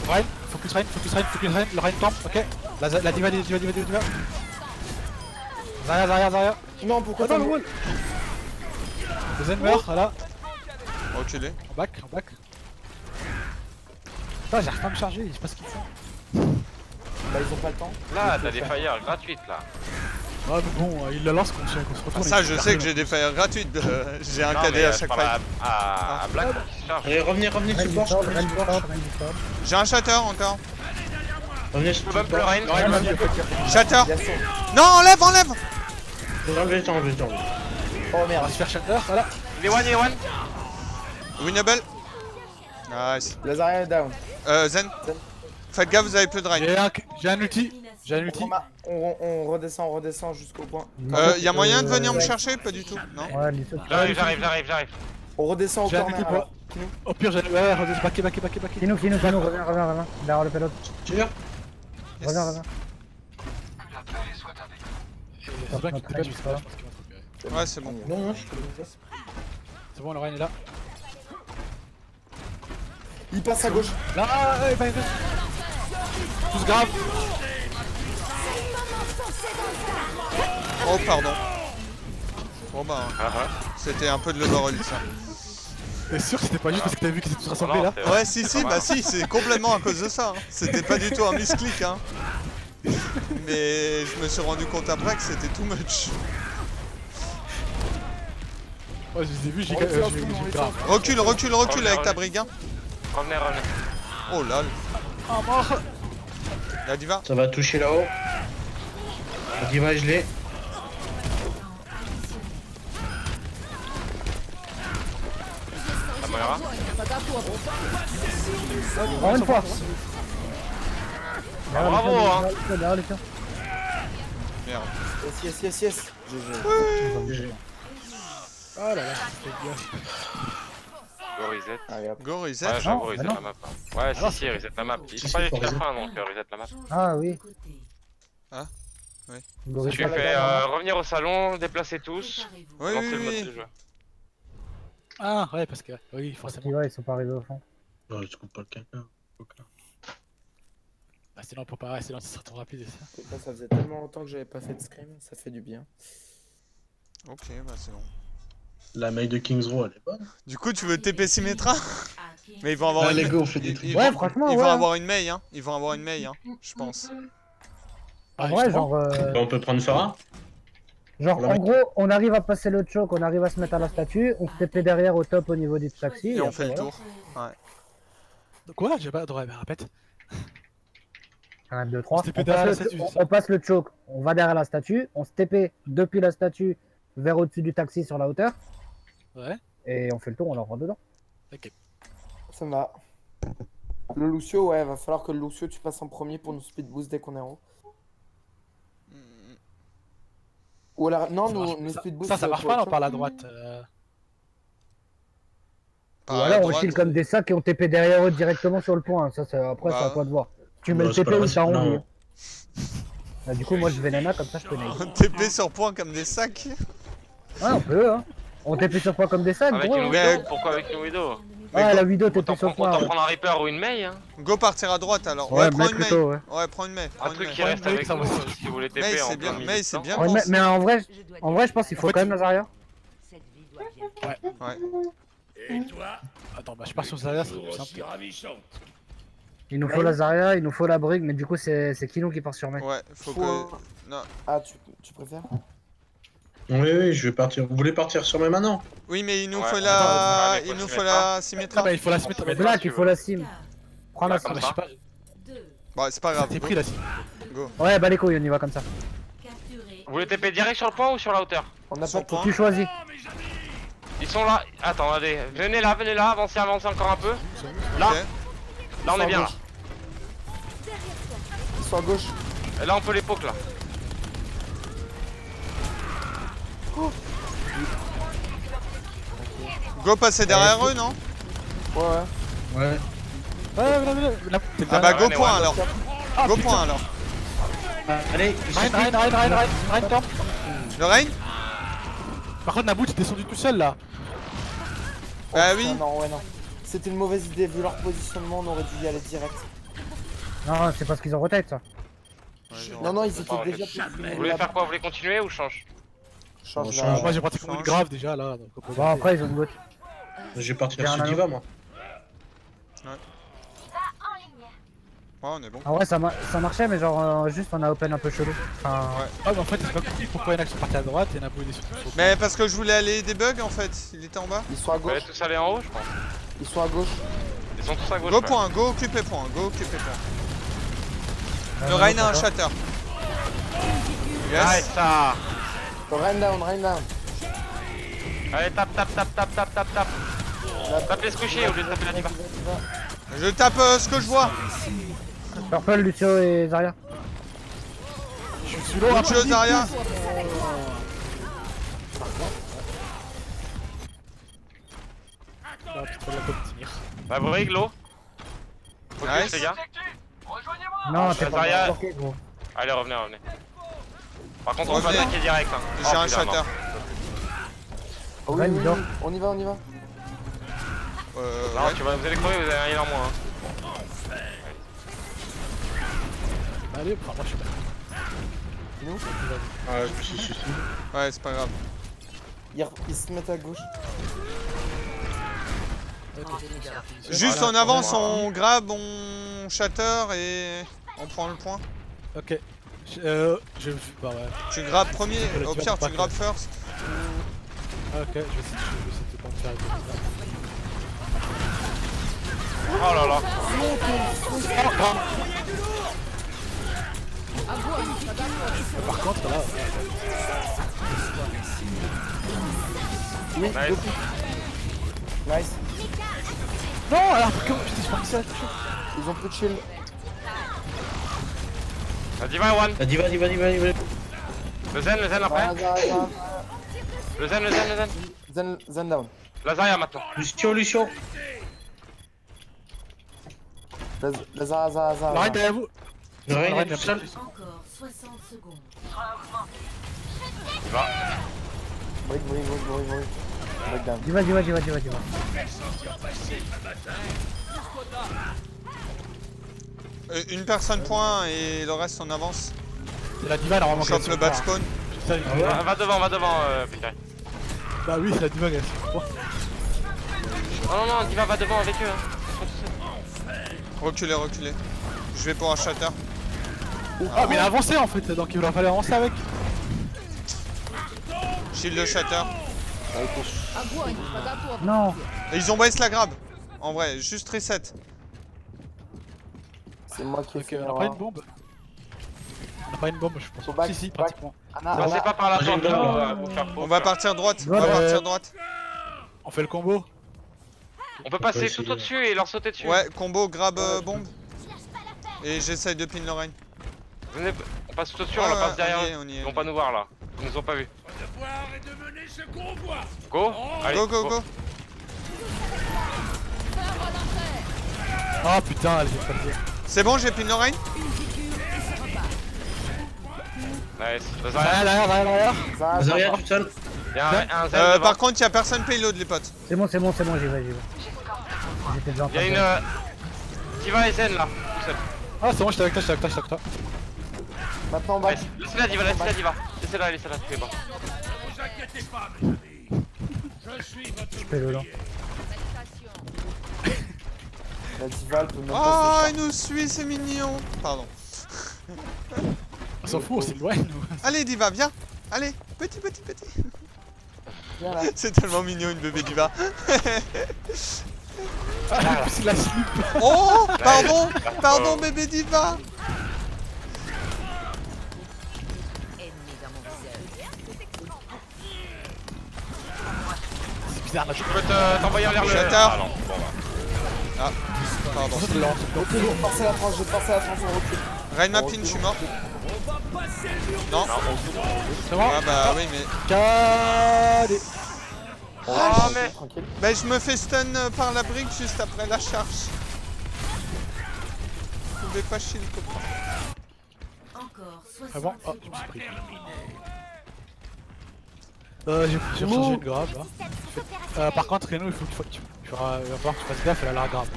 Ryan, focus Ryan. Le Ryan tombe, ok. La diva. Zarya. Non, pourquoi Attends, t'as le wall. Le Zen meurt, voilà. Reculez. En back. Putain, j'arrive pas à me charger, je sais pas ce qu'ils font. Bah, ils ont pas le temps. Là, t'as des fires gratuites là. Ah, mais bon, il la lance qu'on se Ah, retourne. ça, je sais que j'ai des fires gratuites. J'ai un KD à chaque fois. À Black qui se charge. Allez, revenez, support. J'ai un shatter encore. Revenez, Je peux bump le support. Ryan. Shatter. Yasuo. Non, enlève. Enlevez. Oh On merde. va se faire shatter, voilà. Il est one. Winnable. Nice. Lazaria est down. Zen. Faites gaffe, vous avez plus de rain. J'ai un ulti. On redescend jusqu'au point. Y'a moyen de venir me chercher? Pas du tout. Non. Ouais, Lissou. J'arrive. On redescend au J'ai un corner. ulti alors. Au pire, j'ai. Ouais, backé. Kinou, reviens. Derrière le pelot. Tire. Reviens. C'est bien qu'il Notre te pêche, Ryan, je ça va. pense qu'il va te repérer. Ouais, c'est bon. Non, je peux C'est bon, le Ryan est là. Il passe à gauche. Là, il va. Tous grave. Oh, pardon. Bon bah, c'était un peu de l'overall ça. T'es sûr que c'était pas juste parce que t'as vu qu'ils étaient tous rassemblés Non, là? c'est vrai. Ouais, si, bah si, c'est complètement à cause de ça. Hein. C'était pas du tout un misclick, hein. Mais je me suis rendu compte après que c'était too much. Ouais, je les ai vus, j'ai grave. Recule avec ta brigue. Hein. Revenez. Oh là. Ah, mort! La diva. Ça va toucher là-haut. La diva, je l'ai. Ça mourra. Encore une fois. Bravo, hein. Derrière les tiens. Merde. Yes. GG. Oh là là, c'était bien. Go reset. Allez hop. Go reset. Ouais, j'avoue, reset bah non. la map. Hein. Ouais, si, reset la map. Il faut pas aller jusqu'à la fin donc reset la map. Ah oui. Ah, oui. Gorilla. Tu fais revenir au salon, déplacer tous, Oui, lancer le mode oui. de jeu. Ah, ouais, parce que. Oui, Parce forcément. que, ouais, ils sont pas arrivés au fond. Non, je coupe pas le caca. Bah, sinon, pour pas sinon, ça sera trop rapide et ça. Putain, ça faisait tellement longtemps que j'avais pas fait de scrim, ça fait du bien. Ok, bah c'est bon. La mail de Kings Row, elle est bonne. Du coup, tu veux TP Symmetra? Mais ils vont avoir Allez, une... go, on fait des trucs. Ils Ouais, vont... franchement, ils vont ouais. avoir une mail, hein. Ils vont avoir une mail, hein, je pense. En vrai, genre, Bah, on peut prendre Pharah. en gros, on arrive à passer le choke, on arrive à se mettre à la statue, on se TP derrière au top au niveau du taxi. Et on après, fait le voilà. tour. Ouais. Quoi? J'ai pas le droit, mais répète. 1, 2, 3. On se TP derrière la statue, c'est ça On passe le choke, on va derrière la statue, on se TP depuis la statue vers au-dessus du taxi sur la hauteur, Ouais. et on fait le tour, on leur rentre dedans. Ok. Ça me va. Le Lucio, ouais, va falloir que le Lucio tu passes en premier pour nous speed boost dès qu'on est en haut. Ou alors, non, nous speed boost. Ça marche pour pas, le non, choc. par la droite. Par Ou la alors on droite. chill comme des sacs et on TP derrière eux directement sur le point. Ça, après, Bah. c'est à toi de voir. Tu mets Bah, le c'est TP pas ou vrai, t'as envie. non. Bah, du coup, moi je vais nana comme ça, je peux naïf. On TP sur point comme des sacs. Ouais, on peut, hein. On TP sur point comme des sacs, Avec gros. une hein. Mais- Widow, pourquoi avec une Widow? Ah, la vidéo TP Autant sur point. prendre Ouais, un Reaper ou une Mei, hein. Go partir à droite alors. ouais prends mec une mail. plutôt, ouais. Ouais, prends une mail. Un truc qui reste avec nous si vous voulez TP Mail, en c'est bien. plein milieu Mail, de c'est temps. bien. Ouais, pensé. mais en vrai, je pense qu'il faut En fait, quand même Nazaria. Ouais. Et toi, Attends, bah je pars sur Zarya, c'est toujours plus aussi simple. ravissante. Il nous faut Lazaria, il nous faut la brigue, mais du coup, c'est Kinou qui part sur mec. Ouais, faut que. Non. Ah, tu préfères? Oui, je vais partir. Vous voulez partir sur mes maintenant? Oui, mais il nous Ouais, faut attends, la... allez, Il nous faut faut le la Ah Symmetra. bah il faut la se mettre. Mais Black, tu il faut veux. la sim. Prends la Là, sim. Ah comme bah je ça. sais pas, Bon, c'est pas grave. t'es pris la sim. Go. Ouais, bah les couilles, on y va comme ça. Vous voulez TP direct sur le point ou sur la hauteur? On n'a Sur pas point. Tu choisis. Ils sont là. Attends, allez. Venez là, avancez encore un peu. Là, Ok. là on est bien là. Ils sont à gauche. Et là on peut les poke là. Go passer derrière eux, non? Ouais, ouais. Ouais. Ouais, là, t'es le Ah bah dernier. go ouais, point ouais. alors. Ah, Go putain. point alors. Allez, Rein, tombe. Le Rein? Par contre, Naboo, t'es descendu tout seul là. Bah Oh, putain, oui. non, ouais, non. C'était une mauvaise idée. Vu leur positionnement, on aurait dû y aller direct. Non, c'est parce qu'ils ont rotate ça. Non, non, ils Ah, étaient ok. déjà Vous voulez faire quoi? Vous voulez continuer ou je change? Change On la... change. Moi j'ai pratiquement une grave déjà là. Donc on peut Bon, après, ils ont une botte. je vais partir J'ai sur un anneau. Diva, moi. Ouais, on est bon. En vrai, ça marchait, mais genre, juste on a open un peu chelou. Enfin, Ah bah en fait j'ai pas compris pourquoi une action partie à droite et Naboo est dessus. Mais parce que je voulais aller débug en fait. Il était en bas. Ils sont à Vous allez gauche. tous aller en haut, je pense. Ils sont à gauche. Ils sont tous à gauche. Go ouais. point, go occuper point, go occuper point. Le non, Rein a un d'accord. shatter. Yes. Nice ça. Rain down, rain down. Allez, tape. Tape les squishies au lieu de taper la diva. Je tape ce que je vois. Purple, Lucio et Zarya. Je suis sous l'eau. Lucio, Zarya. Ah putain, la peut tenir. Bah, brigue l'eau. Focus Nice. les gars. Non, t'es pas Zarya. bloqué, gros. Allez, revenez. Par contre, on peut Revenez. attaquer direct. Hein. J'ai Oh, un putain, non. shatter. Oh, oui, Rain, oui, dors. oui. On y va, on y va. Non, Ouais. vous allez crever, vous avez un heal en moins. Hein. Allez, moi je suis pas. Ah, si. Ouais, c'est pas grave. Ils se mettent à gauche. Juste Voilà, on avance, pour moi. on grab, on shatter et on prend le point. Ok. Bah ouais. Tu grabes premier, Tu vas au pire pas tu que- grabes first. Ah, ok, je vais essayer de pas me faire avec ça. Oh là là. Par contre là. Oui, Nice. deux coups. Nice. Non, alors comment putain, je pensais ça. Ils ont plus de shield. La diva est one. La Diva. Le zen après. Zarya. Le zen. Zen down. La Zarya maintenant. Lucio. La Zarya. La reine derrière vous. Le Rein La est tout seul. Encore 60 secondes. Il va. Break down. Diva. Une personne point et le reste on avance. C'est la diva normalement. On chope le back spawn. Va devant, putain. Bah oui, c'est la diva, elle fait quoi? Non, diva va devant avec eux. Hein. Reculez. Je vais pour un shatter. Ah, mais il a avancé en fait, donc il va falloir avancer avec. Shield de shatter. Non. Et ils ont baisse la grab. En vrai, juste reset. C'est moi qui ai Ok, fait on a pas une bombe. On a pas une bombe, je pense. Faut back, Si, back. pratiquement. Passez pas par la J'ai porte une là, bombe, on là. va vous faire On va partir droite. On va partir droite. On fait le combo. On peut passer essayer. tout au-dessus et leur sauter dessus. Ouais, combo, grab, bombe. Et j'essaye de pin le Rein. Venez, on passe tout au-dessus, on la passe derrière eux. on y est. Ils vont pas nous voir là. Ils nous ont pas vu. Devoir est de mener ce convoi. Go. Allez, Go. Ah putain, elle est pas dire. C'est bon, j'ai pin le Rein. Nice. Le Zarya. Derrière. Zarya tout seul. Il y a un zen devant. Par contre, y'a personne payload les potes. C'est bon, j'y vais. J'étais déjà en Il train y a de... une diva et zen là. Tout seul. Ah, c'est bon, j'étais avec toi. Maintenant, back. Laissez la diva. Laissez-la, tu fais pas. Ne vous inquiétez pas, mes amis. Je suis votre Je fais le lent. La Diva, elle peut même Oh, pas il nous suit, c'est mignon. Pardon. On s'en fout, on s'éloigne nous. Allez, Diva, viens. Allez. Petit, petit, petit. Viens là. C'est tellement mignon une bébé diva. Ah, c'est la slip. Oh, pardon, pardon bébé diva. C'est bizarre, là, Je peux t'envoyer en l'air le... Shatter. Ah non, bon bah. Ah, pardon. je lance. J'ai forcé la France, j'ai forcé la France en recul. Rain Mapin, je suis mort. Non. C'est bon? Ah bah oui mais... Calé. Ah mais... Tranquille. Bah je me fais stun par la brique juste après la charge. Vous pouvez pas chier le copain. Encore Ah bon? Oh, je me suis pris. J'ai rechargé une grave là. Par contre, Reno, il va falloir que tu fasses gaffe, elle a l'air grave.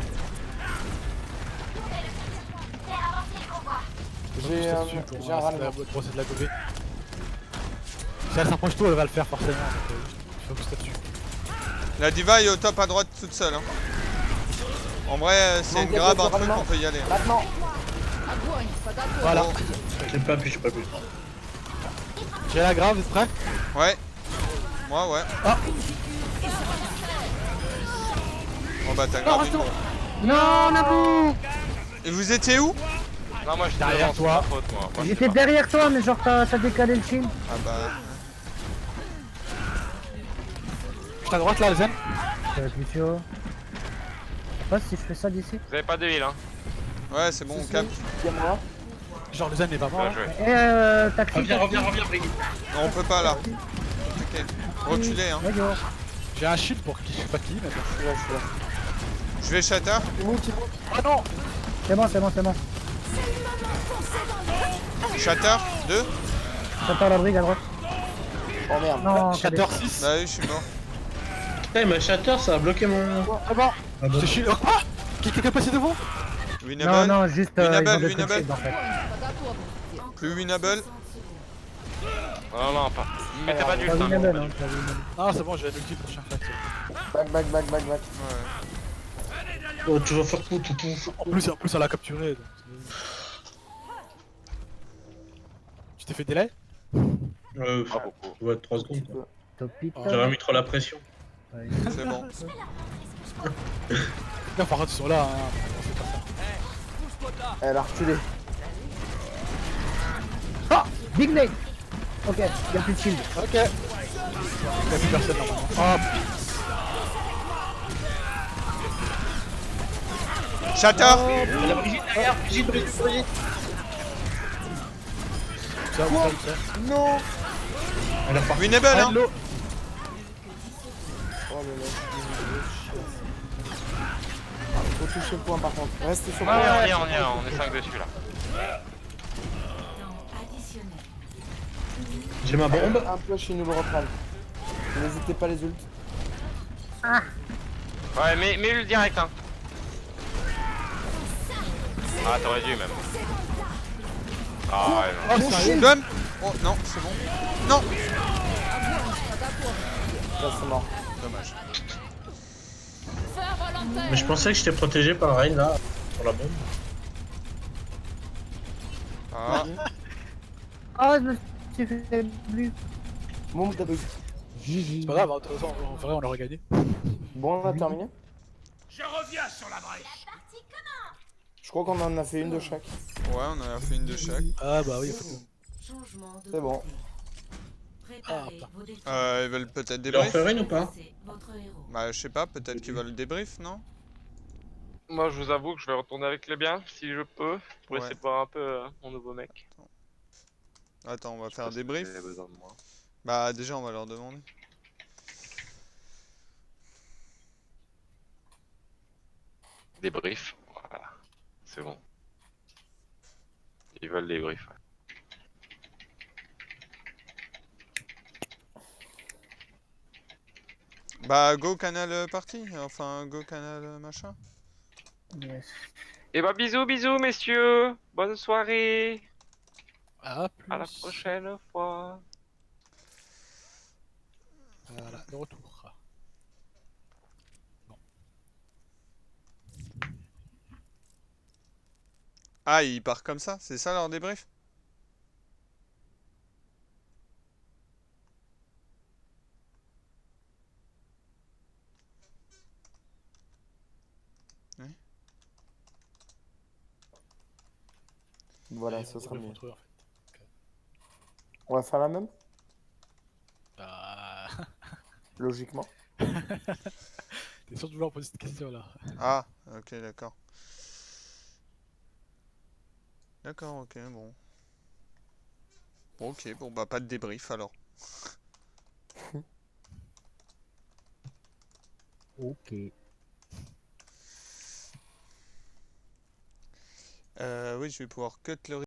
J'ai un rallement. Pour essayer de la gober. Si elle s'approche tôt, elle va le faire forcément. Donc, il faut que je dessus. La diva est au top à droite toute seule. Hein. En vrai, c'est une grab, un truc, on peut y aller. Hein. Maintenant. Voilà. J'ai pas pu. J'ai la grave, vous êtes prêts? Ouais. Moi, ouais. Ah. Bon bah t'as grave. Non, Naboo! Et vous étiez où? Non, moi j'étais Derrière devant, toi. c'est ma faute, moi. Moi, je sais J'étais pas. derrière toi, mais genre t'as décalé le shield. Ah bah... Je suis à droite là, Zen. Ça va être Lucio. Je sais pas si je fais ça d'ici. Vous avez pas de heal, hein. Ouais, c'est bon, on capte. Viens moi. Genre le Zen est pas mort. Bien Hein. joué. Et taxi. Reviens, Brigitte. Non, on peut pas là. Ok. Reculez, hein. Vas-y, J'ai un shield pour qui je sais pas qui, mais bon. Je suis là, je suis là. Je vais shatter. Ah non. c'est bon, c'est bon, c'est bon. Shatter 2. J'attends la brigue à droite. Oh merde. Non, Shatter 6. Bah oui, je suis mort. Putain, ma shatter, ça a bloqué mon. Ah bon. Ah bon. Je shield. Ah. Quelqu'un est passé devant? Winnable. Non, juste Winnable, ils ont des winnable. shield en fait. Plus winnable. Non, non, pas. Mettez pas du Pas hein. winnable, hein, pas winnable. Ah, c'est bon, j'ai l'ulti pour chaque fois. Back. Ouais. Oh, tu vas faire tout. En plus, elle a capturé. Donc... Tu t'es fait délai? Pas beaucoup. Ouais, 3 secondes. Quoi. Topit. J'aurais mis trop la pression. Ouais. C'est bon. Non, par contre, ils sont là. Hein. C'est pas ça. Elle a reculé. Ah! Big nade! Ok, y'a plus de shield. Ok. Y'a plus personne normalement. Hop. Shatter. La Brigitte derrière, Brigitte. Ça. Non. Elle a parti. Winnable, hein. Hello. Oh là là. Faut toucher le point par contre. Restez sur le Ouais, point. on est 5 dessus là. J'ai ma bombe. Un flash, il nous le reprenne. N'hésitez pas les ults. Ouais, mets le direct, hein. Ah, t'aurais dû même. Ah, ouais, non. Oh, sérieux? Comme. Oh non, c'est bon. Non. Là, c'est mort. Dommage. Mais je pensais que j'étais protégé par Rain là. Pour la bombe. Ah. Ah, je me suis fait bleu. Bon, t'as bug. C'est pas grave, hein, de toute façon, en vrai, on l'aurait gagné. Bon, on a terminé. Je reviens sur la brèche. Je crois qu'on en a fait une de chaque. Ouais, on en a fait une de chaque. Ah bah oui, faut... C'est bon. Ils veulent peut-être Tu leur débrief. fais Rain ou pas? Bah je sais pas, peut-être qu'ils veulent débrief, non? Moi, je vous avoue que je vais retourner avec les biens, si je peux, pour Ouais. essayer de voir un peu mon nouveau mec. Attends, on va Je sais faire pas un si débrief. vous avez besoin de moi. Bah déjà, on va leur demander. Débrief, voilà. C'est bon. Ils veulent débrief, ouais. Bah go canal party, enfin go canal machin. Yes. Et bah bisous messieurs. Bonne soirée. Ah, plus. À la prochaine fois. Voilà, de retour. Ah, il part comme ça, c'est ça leur débrief? Voilà, Et ce vous sera roulez mieux. contre eux, en fait. On va faire la même? Bah... Logiquement. T'es sûr de vouloir poser cette question là? Ah, ok, d'accord. D'accord, ok, bon. Bon, ok, bon, bah, pas de débrief alors. Ok. Oui, je vais pouvoir cut le